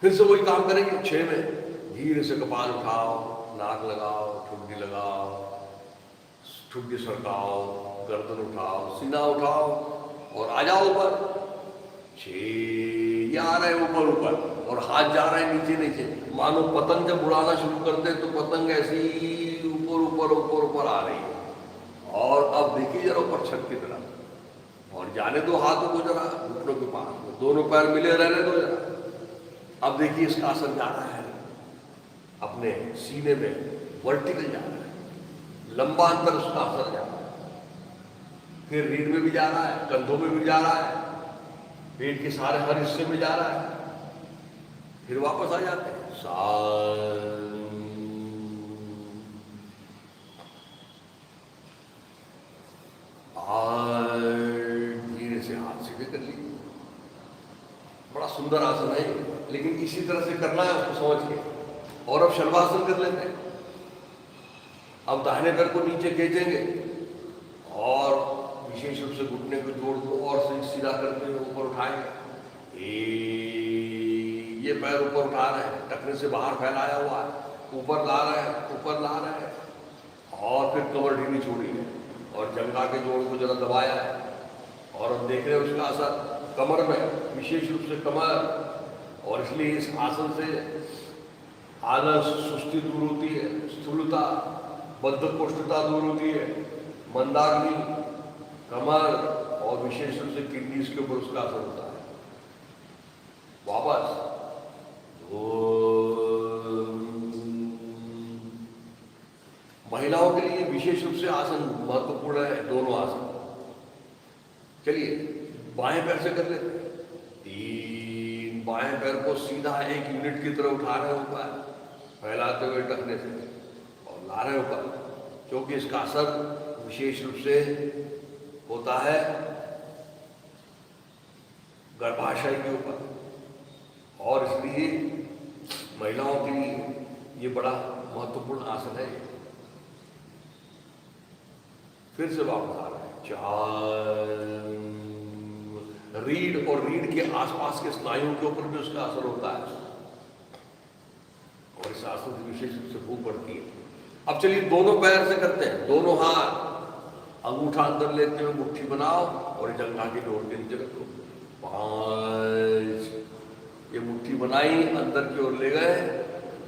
फिर से वही काम करेंगे। 6 में धीरे से कपाल उठाओ, नाक लगाओ, ठुड्डी लगाओ, ठुड्डी सरकाओ, गर्दन उठाओ, सीना उठाओ और आ जाओ ऊपर। 6 ये आ रहे हैं ऊपर ऊपर और हाथ जा रहे हैं नीचे नीचे। मानो पतंग जब उड़ाना शुरू करते हैं तो पतंग ऐसी ऊपर ऊपर ऊपर ऊपर आ रही है। और अब देखिए जरा ऊपर छत की तरफ और जाने दो हाथों को जरा घुटनों के पास में, दोनों पैर मिले रहने दो जरा। अब देखिए इसका असर जा रहा है अपने सीने में, वर्टिकल जा रहा है, लंबा अंतर उसका असर जा रहा है। फिर रीढ़ में भी जा रहा है, कंधों में भी जा रहा है, पेट के सारे हर हिस्से में जा रहा है। फिर वापस आ जाते हैं। धीरे से हाथ सीधे कर लीजिए। बड़ा सुंदर आसन है, लेकिन इसी तरह से करना है उसको समझ के। और अब शलभासन कर लेते हैं। अब दाहिने पैर को नीचे खींचेंगे और विशेष रूप से घुटने को जोड़ को और सीधा करते हुए ऊपर उठाएंगे। ये पैर ऊपर उठा रहे हैं, टखने से बाहर फैलाया हुआ है, ऊपर ला रहे हैं, ऊपर ला रहे हैं। और फिर कमर ढीली छोड़ी है और जंघा के जोड़ को जरा दबाया है। और अब देख रहे हैं उसका असर कमर में, विशेष रूप से कमर। और इसलिए इस आसन से आलस, सुस्ती दूर होती है, स्थूलता, बद्धकोष्ठता दूर होती है, मंदाग्नि, कमर और विशेष रूप से किडनीज के ऊपर उसका असर होता है। वापस महिलाओं के लिए विशेष रूप से आसन महत्वपूर्ण है, दोनों आसन। चलिए बाएं पैर से कर लेते हैं। 3 बाएं पैर को सीधा 1 यूनिट की तरह उठा रहे हैं ऊपर, फैलाते हुए टखने से और ला रहे हैं ऊपर, क्योंकि इसका असर विशेष रूप से होता है गर्भाशय के ऊपर। और इसलिए महिलाओं के लिए ये बड़ा महत्वपूर्ण आसन है। फिर से वापस आ रहे हैं। 4 रीढ़ और रीढ़ के आसपास के स्नायुओं के ऊपर भी उसका असर होता है और इस आसन से विशेष रूप से भूख बढ़ती है। अब चलिए दोनों पैर से करते हैं। दोनों हाथ अंगूठा अंदर लेते हुए मुट्ठी बनाओ और जंघा की जोड़ के नीचे रखो। 5 ये मुट्ठी बनाई, अंदर की ओर ले गए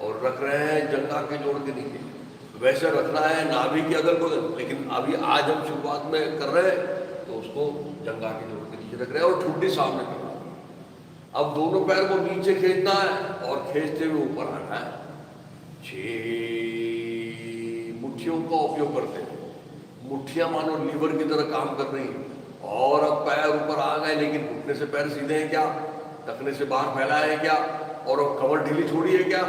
और रख रहे हैं जंघा के जोड़ के नीचे। वैसे रखना है नाभि के अगल बगल, लेकिन अभी आज हम शुरुआत में कर रहे हैं तो उसको जंघा के जोड़ के नीचे रख रहे हैं और ठुड्डी सामने की। अब दोनों पैर को नीचे खींचना है और खींचते हुए ऊपर आना है। 6 मुट्ठियों का उपयोग करते हैं। मुट्ठियां मानो लीवर की तरह काम कर रही हैं। और अब पैर ऊपर आ गए, लेकिन घुटने से पैर सीधे हैं क्या, टखने से बाहर फैलाए हैं क्या, और अब कमर ढीली छोड़ी है क्या,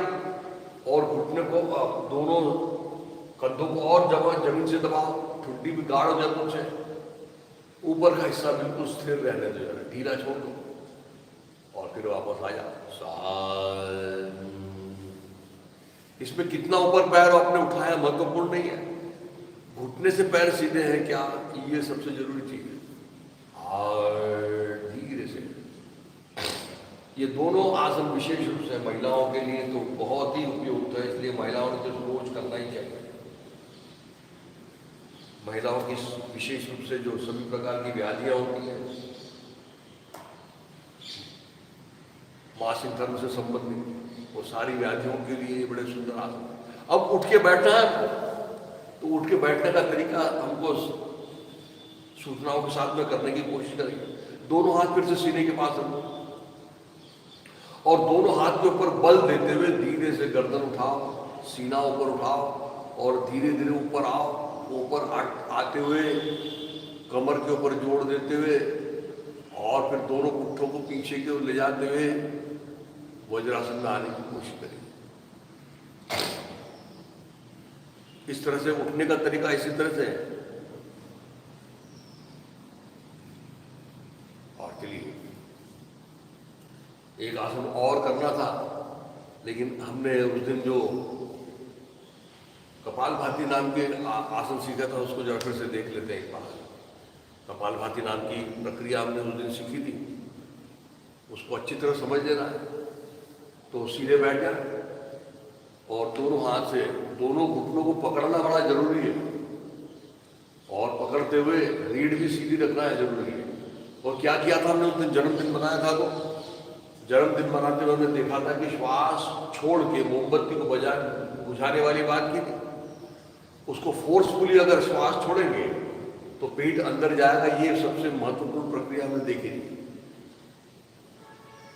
और घुटने को दोनों कंधों को और जमीन से दबाओ, ठुड्डी भी गाढ़ हो जाए तुमसे, ऊपर का हिस्सा बिल्कुल स्थिर रहने दो, जरा ढीला छोड़ दो और फिर वापस आ जाओ। इसमें कितना ऊपर पैर आपने उठाया महत्वपूर्ण नहीं है, घुटने से पैर सीधे हैं क्या, ये सबसे जरूरी चीज है। और धीरे से ये दोनों आसन विशेष रूप से महिलाओं के लिए तो बहुत ही उपयुक्त है, इसलिए महिलाओं ने तो रोज करना ही चाहिए। महिलाओं की विशेष रूप से जो सभी प्रकार की व्याधियां होती हैं, मासिक धर्म से संबंधित, वो सारी व्याधियों के लिए ये बड़े सुंदर आसन है। अब उठ के बैठना है, तो उठ के बैठने का तरीका हमको सूचनाओं के साथ में करने की कोशिश करेंगे। दोनों हाथ फिर से सीने के पास रखो और दोनों हाथ के ऊपर बल देते हुए धीरे से गर्दन उठाओ, सीना ऊपर उठाओ और धीरे धीरे ऊपर आओ। ऊपर आते हुए कमर के ऊपर जोड़ देते हुए और फिर दोनों पुट्ठों को पीछे की ओर ले जाते हुए वज्रासन में आने की कोशिश करेंगे। इस तरह से उठने का तरीका इसी तरह से है। चलिए एक आसन और करना था, लेकिन हमने उस दिन जो कपालभाति नाम के आसन सीखा था उसको जरा फिर से देख लेते हैं एक बार। कपालभाति नाम की प्रक्रिया हमने उस दिन सीखी थी, उसको अच्छी तरह समझ लेना है। तो सीधे बैठ जाए और दोनों हाथ से दोनों घुटनों को पकड़ना बड़ा जरूरी है, और पकड़ते हुए रीढ़ भी सीधी रखना है जरूरी है। और क्या किया था हमने उस दिन, जन्मदिन मनाया था, तो जन्मदिन मनाते हुए हमने देखा था कि श्वास छोड़ के मोमबत्ती को बुझाने वाली बात की थी। उसको फोर्सफुली अगर श्वास छोड़ेंगे तो पेट अंदर जाएगा। ये सबसे महत्वपूर्ण प्रक्रिया हमने देखी थी।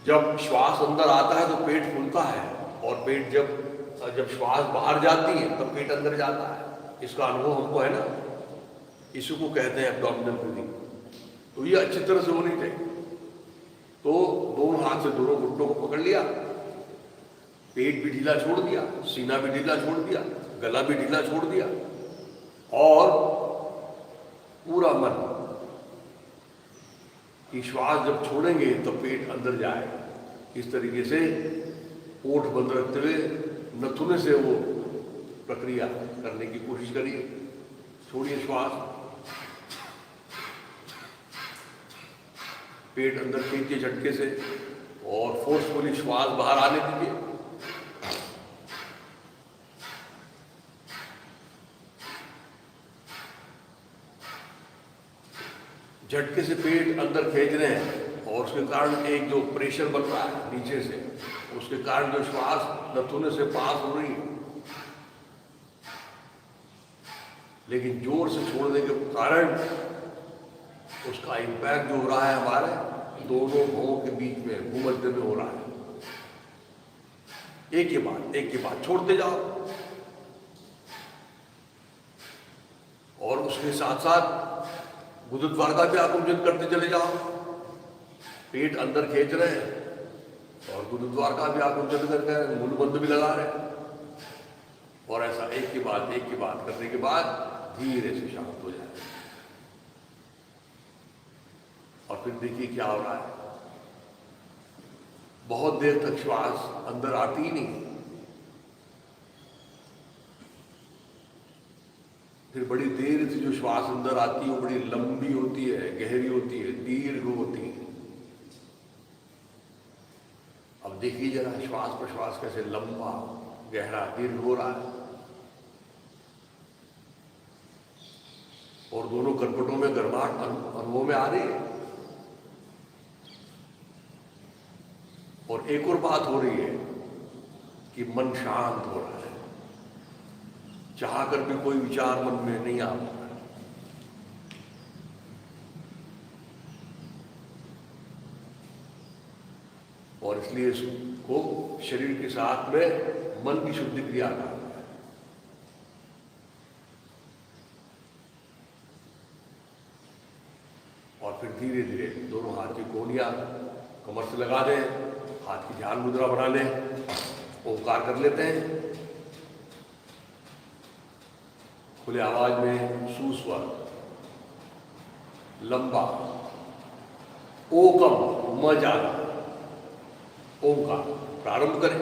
जब श्वास अंदर आता है तो पेट फूलता है, और पेट जब श्वास बाहर जाती है तब पेट अंदर जाता है। इसका अनुभव हमको है ना, इसी को कहते हैं एब्डोमिनल ब्रीदिंग। तो ये अच्छी तरह से होनी चाहिए। तो दोनों हाथ से दोनों घुटनों को पकड़ लिया, पेट भी ढीला छोड़ दिया, सीना भी ढीला छोड़ दिया, गला भी ढीला छोड़ दिया, और पूरा मन कि श्वास जब छोड़ेंगे तो पेट अंदर जाएगा। इस तरीके से ओठ बंद रखते हुए नथुने से वो प्रक्रिया करने की कोशिश करिए। छोड़िए श्वास, पेट अंदर खींचिए झटके से, और फोर्सफुली श्वास बाहर आने दीजिए। झटके से पेट अंदर खींच रहे हैं, और उसके कारण एक जो प्रेशर बन रहा है नीचे से, उसके कारण जो श्वास नथुने से पास हो रही है, लेकिन जोर से छोड़ने के कारण उसका इम्पैक्ट जो हो रहा है हमारे दोनों भवों के बीच में, भूमध्य में हो रहा है। एक के बाद छोड़ते जाओ, और उसके साथ साथ गुरुद्वार का भी आकुंचन करते चले जाओ। पेट अंदर खींच रहे हैं और गुरुद्वार का भी आकुंचन कर रहे हैं, मूलबंध भी लगा रहे हैं, और ऐसा एक के बाद करने के बाद धीरे से शांत हो जाए। और फिर देखिए क्या हो रहा है। बहुत देर तक श्वास अंदर आती ही नहीं, फिर बड़ी देर से जो श्वास अंदर आती है वो बड़ी लंबी होती है, गहरी होती है, दीर्घ होती है। अब देखिए जरा श्वास प्रश्वास कैसे लंबा, गहरा, दीर्घ हो रहा है, और दोनों कर्कटों में गर्माहट अनुभव में आ रही है। और एक और बात हो रही है कि मन शांत हो रहा है, चाह कर भी कोई विचार मन में नहीं आ रहा है। और इसलिए इसको शरीर के साथ में मन की शुद्धि क्रिया का है। और फिर धीरे धीरे दोनों हाथ की कोहनियां कमर से लगा दें, हाथ की ध्यान मुद्रा बना लें, ओंकार कर लेते हैं। खुले आवाज में सुस्वर लंबा ओकम मजाना ओंकार प्रारंभ करें।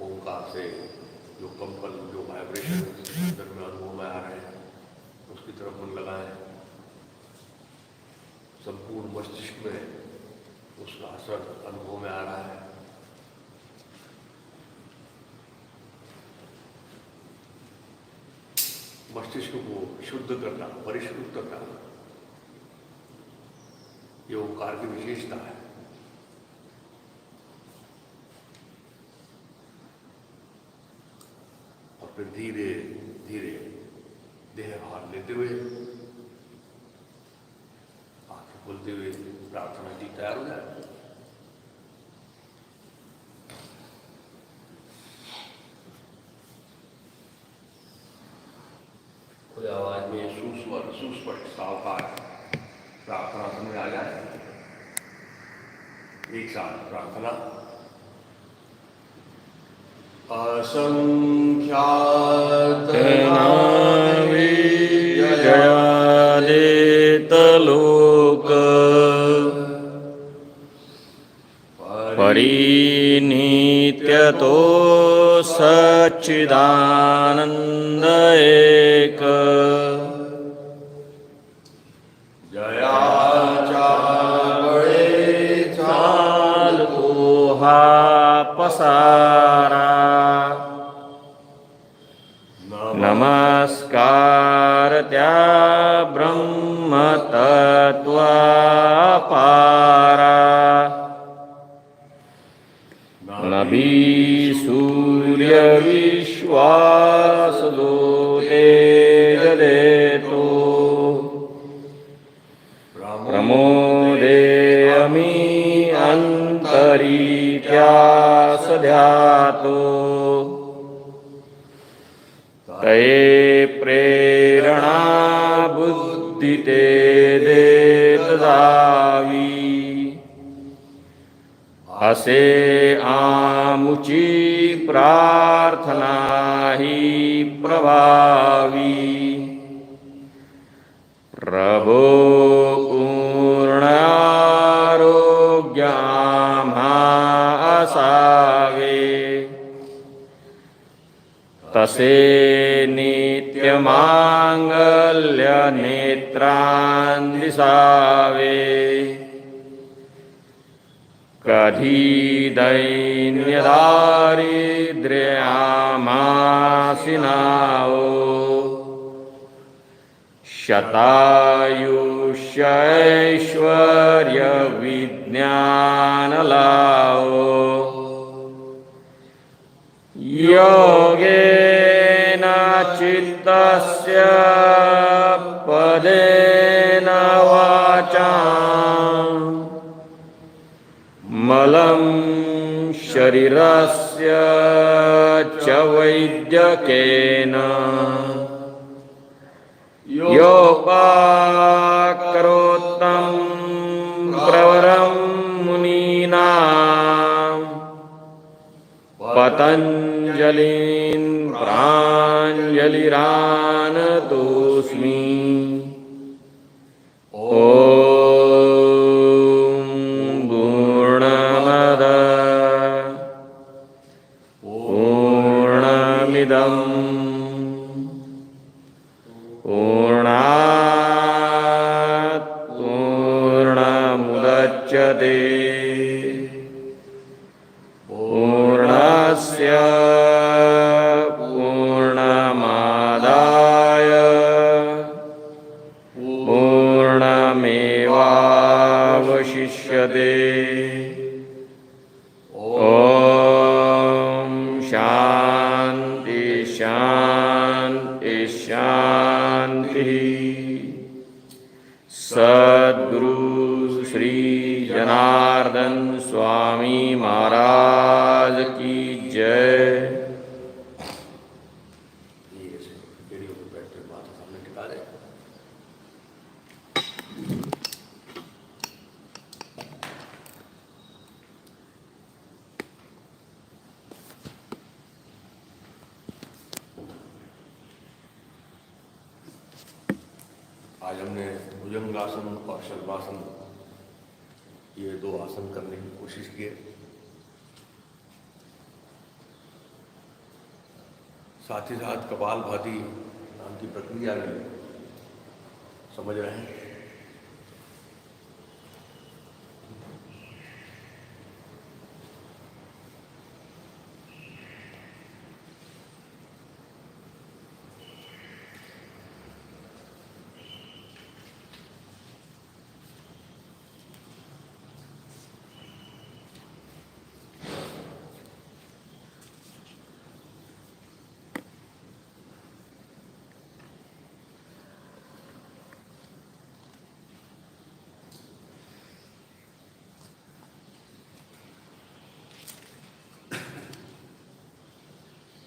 ओंकार से जो कंपन, जो वाइब्रेशन अंदर में अनुभव में आ रहे हैं, उसकी तरफ मन लगाएं। संपूर्ण मस्तिष्क में उसका असर अनुभव में आ रहा है। मस्तिष्क को शुद्ध करना, परिष्कृत करना, ये ओंकार की विशेषता है। और फिर धीरे धीरे देह भार लेते हुए, आंखें खोलते हुए प्रार्थना की तैयार हो जाए। खुले आवाज में सुस्वर, सुस्पष्ट, सावकाश प्रार्थना समझ आ जाए। एक साथ प्रार्थना। असंख्यात जयादितलोक परिनित्यतो सच्चिदानन्द एक पसारा नमस्कार त्या ब्रह्म तत्वापारा नभी सूर्य विश्वास दो तेज देतो प्रमोदे अमी अंतरित्यास ध्यातो तये प्रेरणा बुद्धि ते देत जावी असे आमुची प्रार्थना ही प्रभावी प्रभो पूर्णारोग्याम्हा असावे तसे नित्यमांगल्य नेत्रान् दिसावे कधी दैन्यदारिद्र्यामासिनाओ शतायुष्यैश्वर्य विज्ञान लाओ योगेन चित्तस्य पदेन वाचा मलं शरीरस्य च वैद्यकेन योपाकरोत्तं प्रवरं मुनीनां पतञ्जलिं प्राञ्जलिरानतोऽस्मि पूर्णमिदं पूर्णात् पूर्णमुदच्यते पूर्णस्य पूर्णमादाय पूर्णमेवावशिष्यते ॐ शान्ति शान्ति शान्तिः। सद्गुरु श्री जनार्दन स्वामी महाराज की जय। पेड़ियों पे बैठते माथा सामने टिका दे। आज हमने भुजंगासन और शल्वासन ये दो आसन करने की कोशिश की है। साथ ही साथ कपालभाति नाम की प्रक्रिया भी समझ रहे हैं।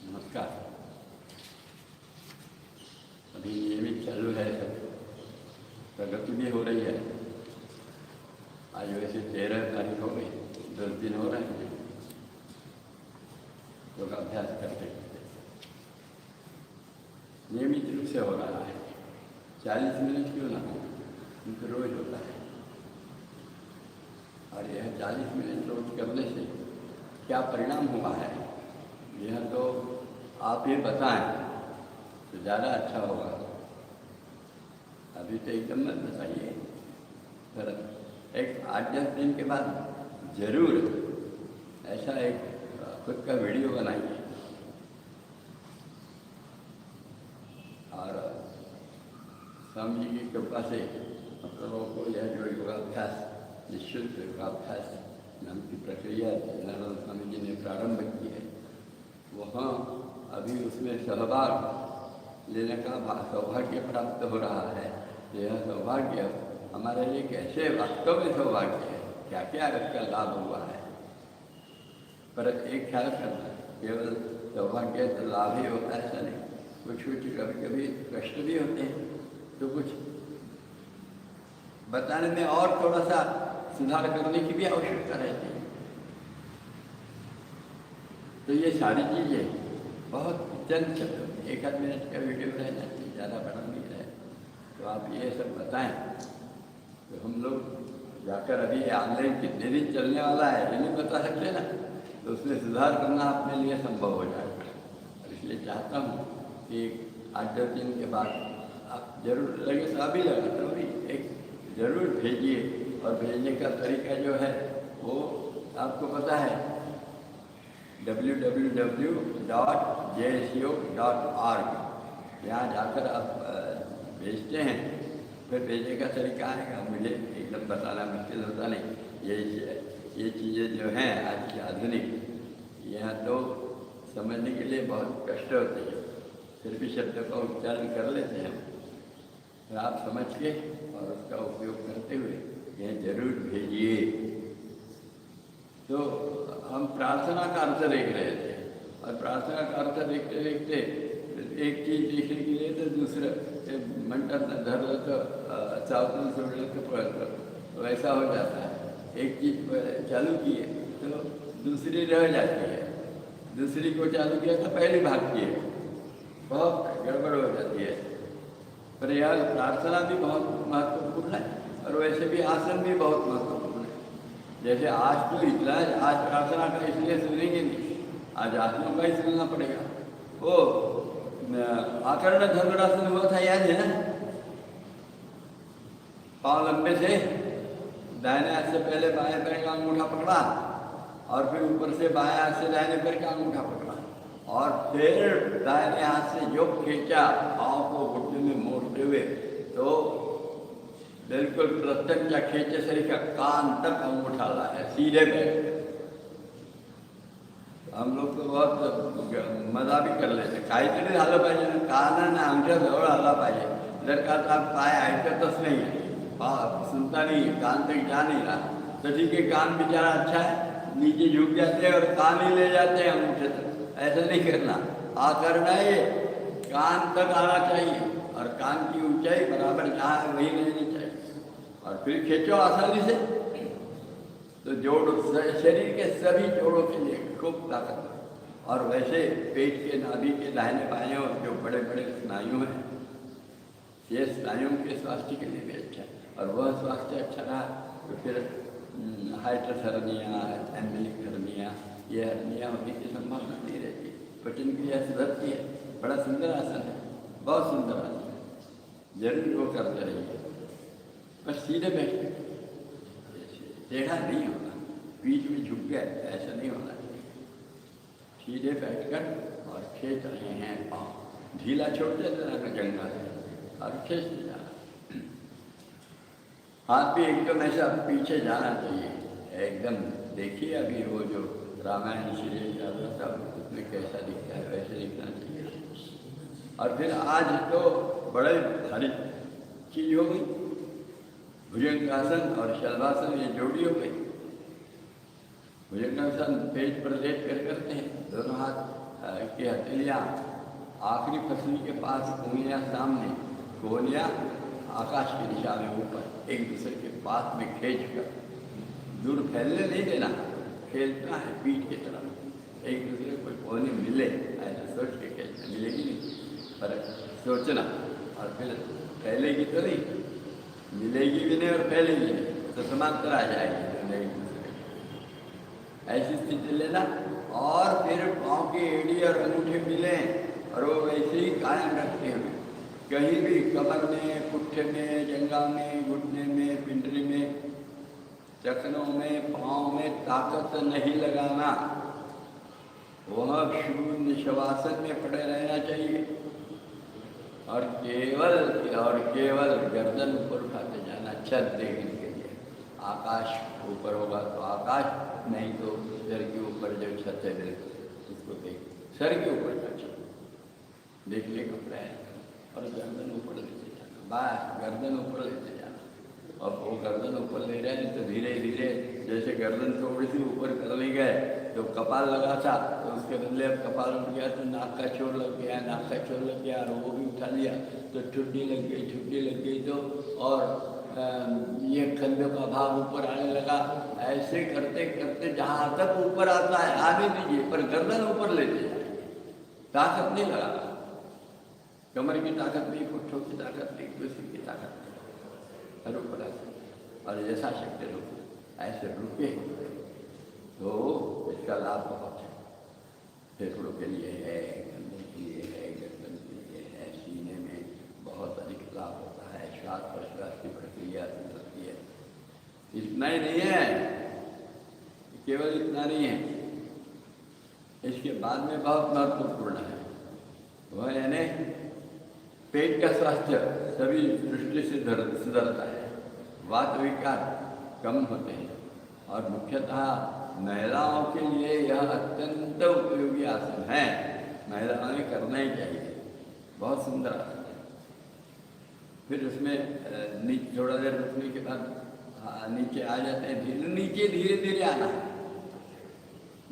नमस्कार। अभी नियमित चालू है, सब प्रगति भी हो रही है। आज वैसे 13 तारीख हो गई, 10 दिन हो रहे हैं योगाभ्यास करते करते। नियमित रूप से हो रहा है, 40 मिनट क्यों ना हो, किंतु रोज होता है। और यह 40 मिनट रोज करने से क्या परिणाम हुआ है, यह तो आप ही बताएं तो ज़्यादा अच्छा होगा। अभी तो एकदम मत बताइए, पर एक 8-10 दिन के बाद जरूर ऐसा एक खुद का वीडियो बनाइए और स्वामी जी की कृपा से आप लोगों को यह जो योगाभ्यास, निःशुल्क योगाभ्यास नाम की प्रक्रिया जनार्दन स्वामी जी ने प्रारंभ की है, वहाँ अभी उसमें सहभाग लेने का सौभाग्य प्राप्त हो रहा है। यह सौभाग्य हमारे लिए कैसे वास्तव में सौभाग्य है, क्या क्या इसका लाभ हुआ है। पर एक ख्याल करना, केवल सौभाग्य तो लाभ ही होता है ऐसा नहीं, कुछ कभी कभी कष्ट भी होते हैं, तो कुछ बताने में और थोड़ा सा सुधार करने की भी आवश्यकता रहती है। तो ये सारी चीज़ें बहुत चंद शब्द, 1 मिनट का वीडियो रहना चाहिए, ज़्यादा बड़ा नहीं रहे। तो आप ये सब बताएं तो हम लोग जाकर, अभी ऑनलाइन कितने दिन चलने वाला है ये नहीं बता सकते ना, तो उसमें सुधार करना अपने लिए संभव हो जाएगा। और इसलिए चाहता हूँ कि 8-10 दिन के बाद आप जरूर, लगे तो अभी लगा तो अभी एक ज़रूर भेजिए। और भेजने का तरीका जो है वो आपको पता है, www.jsu.org। यहाँ जाकर आप भेजते हैं, फिर भेजने का तरीका आएगा, मुझे एकदम बताना मुश्किल होता नहीं। ये चीज़ें जो हैं आज की आधुनिक, यह तो समझने के लिए बहुत कष्ट होते हैं, फिर भी शब्द का उच्चारण कर लेते हैं। फिर आप समझ के और उसका उपयोग करते हुए यह जरूर भेजिए। तो हम प्रार्थना का अर्थ देख रहे थे, और प्रार्थना का अर्थ देखते देखते एक चीज़ देखने के लिए तो दूसरा मंटर धर लो तो चावल छोड़ लो तो वैसा हो जाता है। एक चीज़ चालू की है तो दूसरी रह जाती है, दूसरी को चालू किया तो पहली भागती है, बहुत गड़बड़ हो जाती है। पर यह प्रार्थना भी बहुत महत्वपूर्ण है, और वैसे भी आसन भी बहुत महत्वपूर्ण है। जैसे आज तो इतना, आज प्रार्थना का इसलिए सुनेंगे नहीं, आज आसनों का ही सुनना पड़ेगा। वो आकर्ण धनुरासन हुआ था, याद है ना? पाँव लंबे से, दाहिने हाथ से पहले बाएं पैर का अंगूठा पकड़ा, और फिर ऊपर से बाएं हाथ से दाहिने पैर का अंगूठा पकड़ा, और फिर दाहिने हाथ से जो खींचा पाँव को घुटने में मोड़ते हुए, तो बिल्कुल प्रत्यक्ष खींचे शरीर का कान तक अंगूठा लाया सीधे पैर। हम लोग तो बहुत मजा भी कर लेते, काहीतरी झालं पाहिजे ना, कानाने आमच्या जवळ आला पाहिजे। जर का आता पाय ऐकतच नाही, सुनता नहीं, कान तक जा नहीं रहा, तो ठीक है, कान बेचारा अच्छा है, नीचे झुक जाते हैं और कान ही ले जाते हैं अंगूठे तक। ऐसा नहीं करना, करना है कान तक आना चाहिए, और कान की ऊंचाई बराबर जहाँ है वही रहनी चाहिए, और फिर खींचो आसानी से। तो जोड़, शरीर के सभी जोड़ों के लिए खूब ताकत है। और वैसे पेट के, नाभि के दाहिने बाएं और जो बड़े बड़े स्नायु हैं, ये स्नायुओं के स्वास्थ्य के लिए भी अच्छा है। और वह स्वास्थ्य अच्छा रहा तो फिर हाइट्रस हर्निया, एम्बिलिक हर्निया, ये हर्निया होने की संभावना नहीं रहती, पचन क्रिया सुधरती है, बड़ा सुंदर आसन है, बहुत सुंदर आसन है, जरूर वो करते रहिए। बस सीधे बैठे, टेढ़ा नहीं होना, बीच में झुक गए ऐसा नहीं होना चाहिए। सीधे बैठकर और खींच रहे हैं पाँव, ढीला छोड़ते जाना जंगल है और खींचते जाना। हाथ भी एकदम ऐसा पीछे जाना चाहिए एकदम। देखिए अभी वो जो रामायण सीरियल चल रहा था उसमें कैसा दिखता है वैसे दिखना चाहिए। और फिर आज तो बड़े भारी चीज हो गई, भुजंगासन और शलभासन ये जोड़ी हो गई। भुजंगासन पेट पर लेट कर करते हैं, दोनों हाथ की हथेलियाँ आखिरी फसली के पास, उंगलियाँ सामने, कोहनियाँ आकाश की दिशा में ऊपर, एक दूसरे के पास में खींच कर, दूर फैलने नहीं देना, खेलना है पीठ की तरफ, एक दूसरे को कोने मिले ऐसा सोच के खेलना, मिलेगी नहीं पर सोचना, और फिर फैलेगी तो नहीं, मिलेगी भी नहीं और फैलेगी नहीं, तो समांतर आ जाएगी एक दूसरे की। ऐसी स्थिति लेना और फिर पाँव की एड़ी और अंगूठे मिलें और वो वैसे ही कायम रखते हुए कहीं भी कमर में, पुट्ठे में, जंघा में, घुटने में, पिंडली में, चखनों में, पाँव में ताकत नहीं लगाना। वह शून्य शवासन में पड़े रहना चाहिए और केवल गर्दन ऊपर उठाते जाना छत देखने के लिए। आकाश ऊपर होगा तो आकाश, नहीं तो सर के ऊपर जो छत है उसको देख, सर के ऊपर का छत देखने का प्रयास और गर्दन ऊपर लेते जाना, बस गर्दन ऊपर लेते जाना। और वो गर्दन ऊपर ले रहे हैं तो धीरे धीरे जैसे गर्दन थोड़ी सी ऊपर कर ले गए तो कपाल लगा था तो उसके बदले अब कपाल उठ गया तो नाक का छोर लग गया, नाक का छोर लग गया और वो भी उठा लिया तो ठुड्डी लग गई तो और ये कंधों का भाग ऊपर आने लगा। ऐसे करते करते जहाँ तक ऊपर आता है आने दीजिए, पर गर्दन ऊपर लेते जाइए, ताकत नहीं लगा, कमर की ताकत नहीं, पुट्ठों की ताकत नहीं, दूसरी की ताकत नहीं, और ऊपर आते और जैसा शक्ति रुके ऐसे रुके तो इसका लाभ बहुत है। फेफड़ों के लिए है, कंधे के लिए है, गर्दन के लिए है, सीने में बहुत अधिक लाभ होता है, श्वास प्रश्वास की प्रक्रिया होती है। इतना ही नहीं है, केवल इतना नहीं है, इसके बाद में बहुत महत्वपूर्ण है वह यानी पेट का स्वास्थ्य सभी दृष्टि से सुधरता है, वात विकार कम होते हैं और मुख्यतः महिलाओं के लिए यह अत्यंत उपयोगी आसन है। महिलाओं ने करना ही चाहिए, बहुत सुंदर आसन है। फिर उसमें नीचे थोड़ा देर रुकने के बाद नीचे आ जाते हैं, नीचे धीरे धीरे आना है,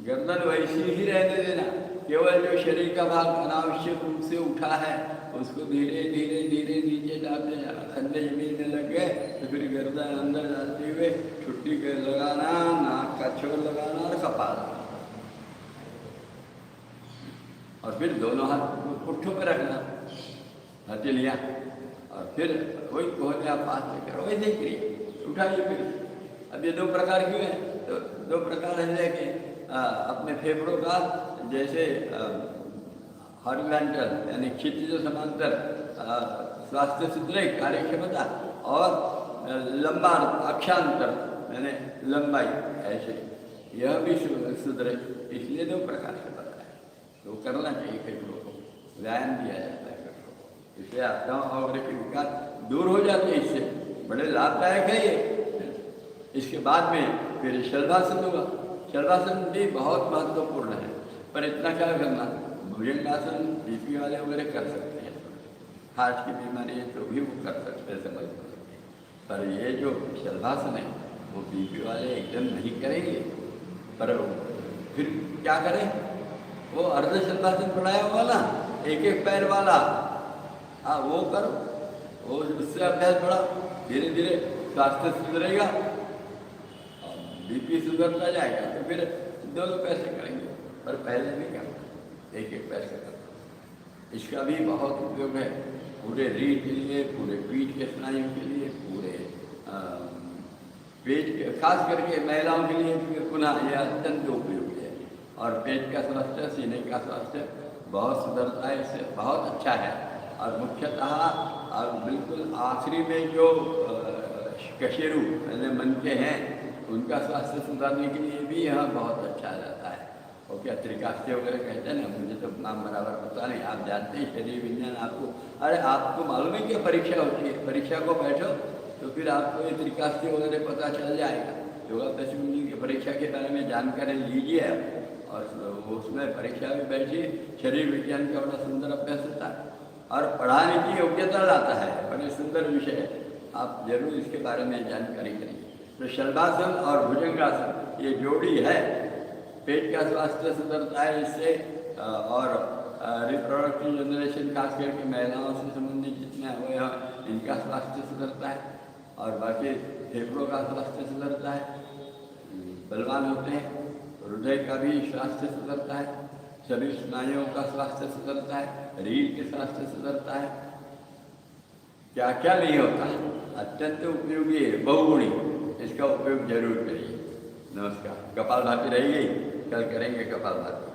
गर्दन वैसी ही रहने देना, केवल जो शरीर का भाग अनावश्यक रूप से उठा है उसको धीरे धीरे धीरे नीचे डालते जाना। कंधे जमीन में लग गए तो फिर गर्दन अंदर डालते हुए छुट्टी कर लगाना, नाक का छोर लगाना और कपाल, और फिर दोनों हाथ पुट्ठों पर रखना, हथेलियाँ, और फिर वही कोहनियाँ पास लेकर वैसे ही करिए, उठाइए। फिर अब ये दो प्रकार क्यों है तो दो प्रकार है कि अपने फेफड़ों का जैसे हॉरिजॉन्टल यानी क्षितिज समांतर स्वास्थ्य सुधरे, कार्यक्षमता, और लंबा अक्षांतर यानी लंबाई, ऐसे यह भी सुधरे, इसलिए दो प्रकार से बताया। तो करना चाहिए, फेफड़ों को व्यायाम दिया जाता है फेफड़ों को, इसलिए आत्मा और के विकार दूर हो जाते हैं, इससे बड़े लाभदायक है ये। इसके बाद में फिर शलभासन होगा, शलभासन भी बहुत महत्वपूर्ण है, पर इतना क्या करना, भुजंगासन बीपी वाले वगैरह कर सकते हैं, हार्ट की बीमारी है तो भी वो कर सकते हैं, समझ सकते हैं, पर ये जो शलभासन है वो बीपी वाले एकदम नहीं करेंगे। पर फिर क्या करें, वो अर्ध शलभासन पढ़ाया हुआ ना, एक एक पैर वाला, हाँ वो करो, वो उससे अभ्यास बढ़ाओ, धीरे धीरे स्वास्थ्य सुधरेगा और बीपी सुधरता जाएगा। तो फिर दोनों पैसे करेंगे, पर पहले नहीं करना, एक एक पैसे करना। इसका भी बहुत उपयोग है पूरे रीढ़ के लिए, पूरे पीठ के स्नायु के लिए, पूरे पेट के, खास करके महिलाओं के लिए पुनः यह अत्यंत उपयोगी है। और पेट का स्वास्थ्य, सीने का स्वास्थ्य बहुत सुधरता है, इससे बहुत अच्छा है। और मुख्यतः और बिल्कुल आखिरी में जो कशेरू पहले मन के हैं उनका स्वास्थ्य सुधारने के लिए भी यह बहुत अच्छा रहता है। वो क्या त्रिकाष्ठ्य वगैरह कहते हैं ना, मुझे तो नाम बराबर पता नहीं, आप जानते हैं शरीर विज्ञान आपको, अरे आपको मालूम है क्या परीक्षा होती है, परीक्षा को बैठो तो फिर आपको ये त्रिकाष्ठ्य वगैरह पता चल जाएगा। योगाभ्यास मुनि की परीक्षा के बारे में जानकारी लीजिए और उसमें परीक्षा में बैठिए। शरीर विज्ञान का बड़ा सुंदर अभ्यास होता है और पढ़ाने की योग्यता लाता है, बड़े सुंदर विषय है, आप जरूर इसके बारे में जानकारी करिए। तो शल्भासन और भुजंगासन ये जोड़ी है, पेट का स्वास्थ्य सुधरता है इससे, और रिप्रोडक्टिव जनरेशन खास करके महिलाओं से संबंधित जितने अवयव इनका स्वास्थ्य सुधरता है, और बाकी फेफड़ों का स्वास्थ्य सुधरता है, बलवान होते हैं, हृदय का भी स्वास्थ्य सुधरता है, शरीर स्नायुओं का स्वास्थ्य सुधरता है, रीढ़ के स्वास्थ्य सुधरता है, क्या क्या नहीं होता है, अत्यंत उपयोगी है, बहुगुणी, इसका उपयोग जरूर करिए। नमस्कार। कपालभाति रही गई, कल करेंगे कपालभाति।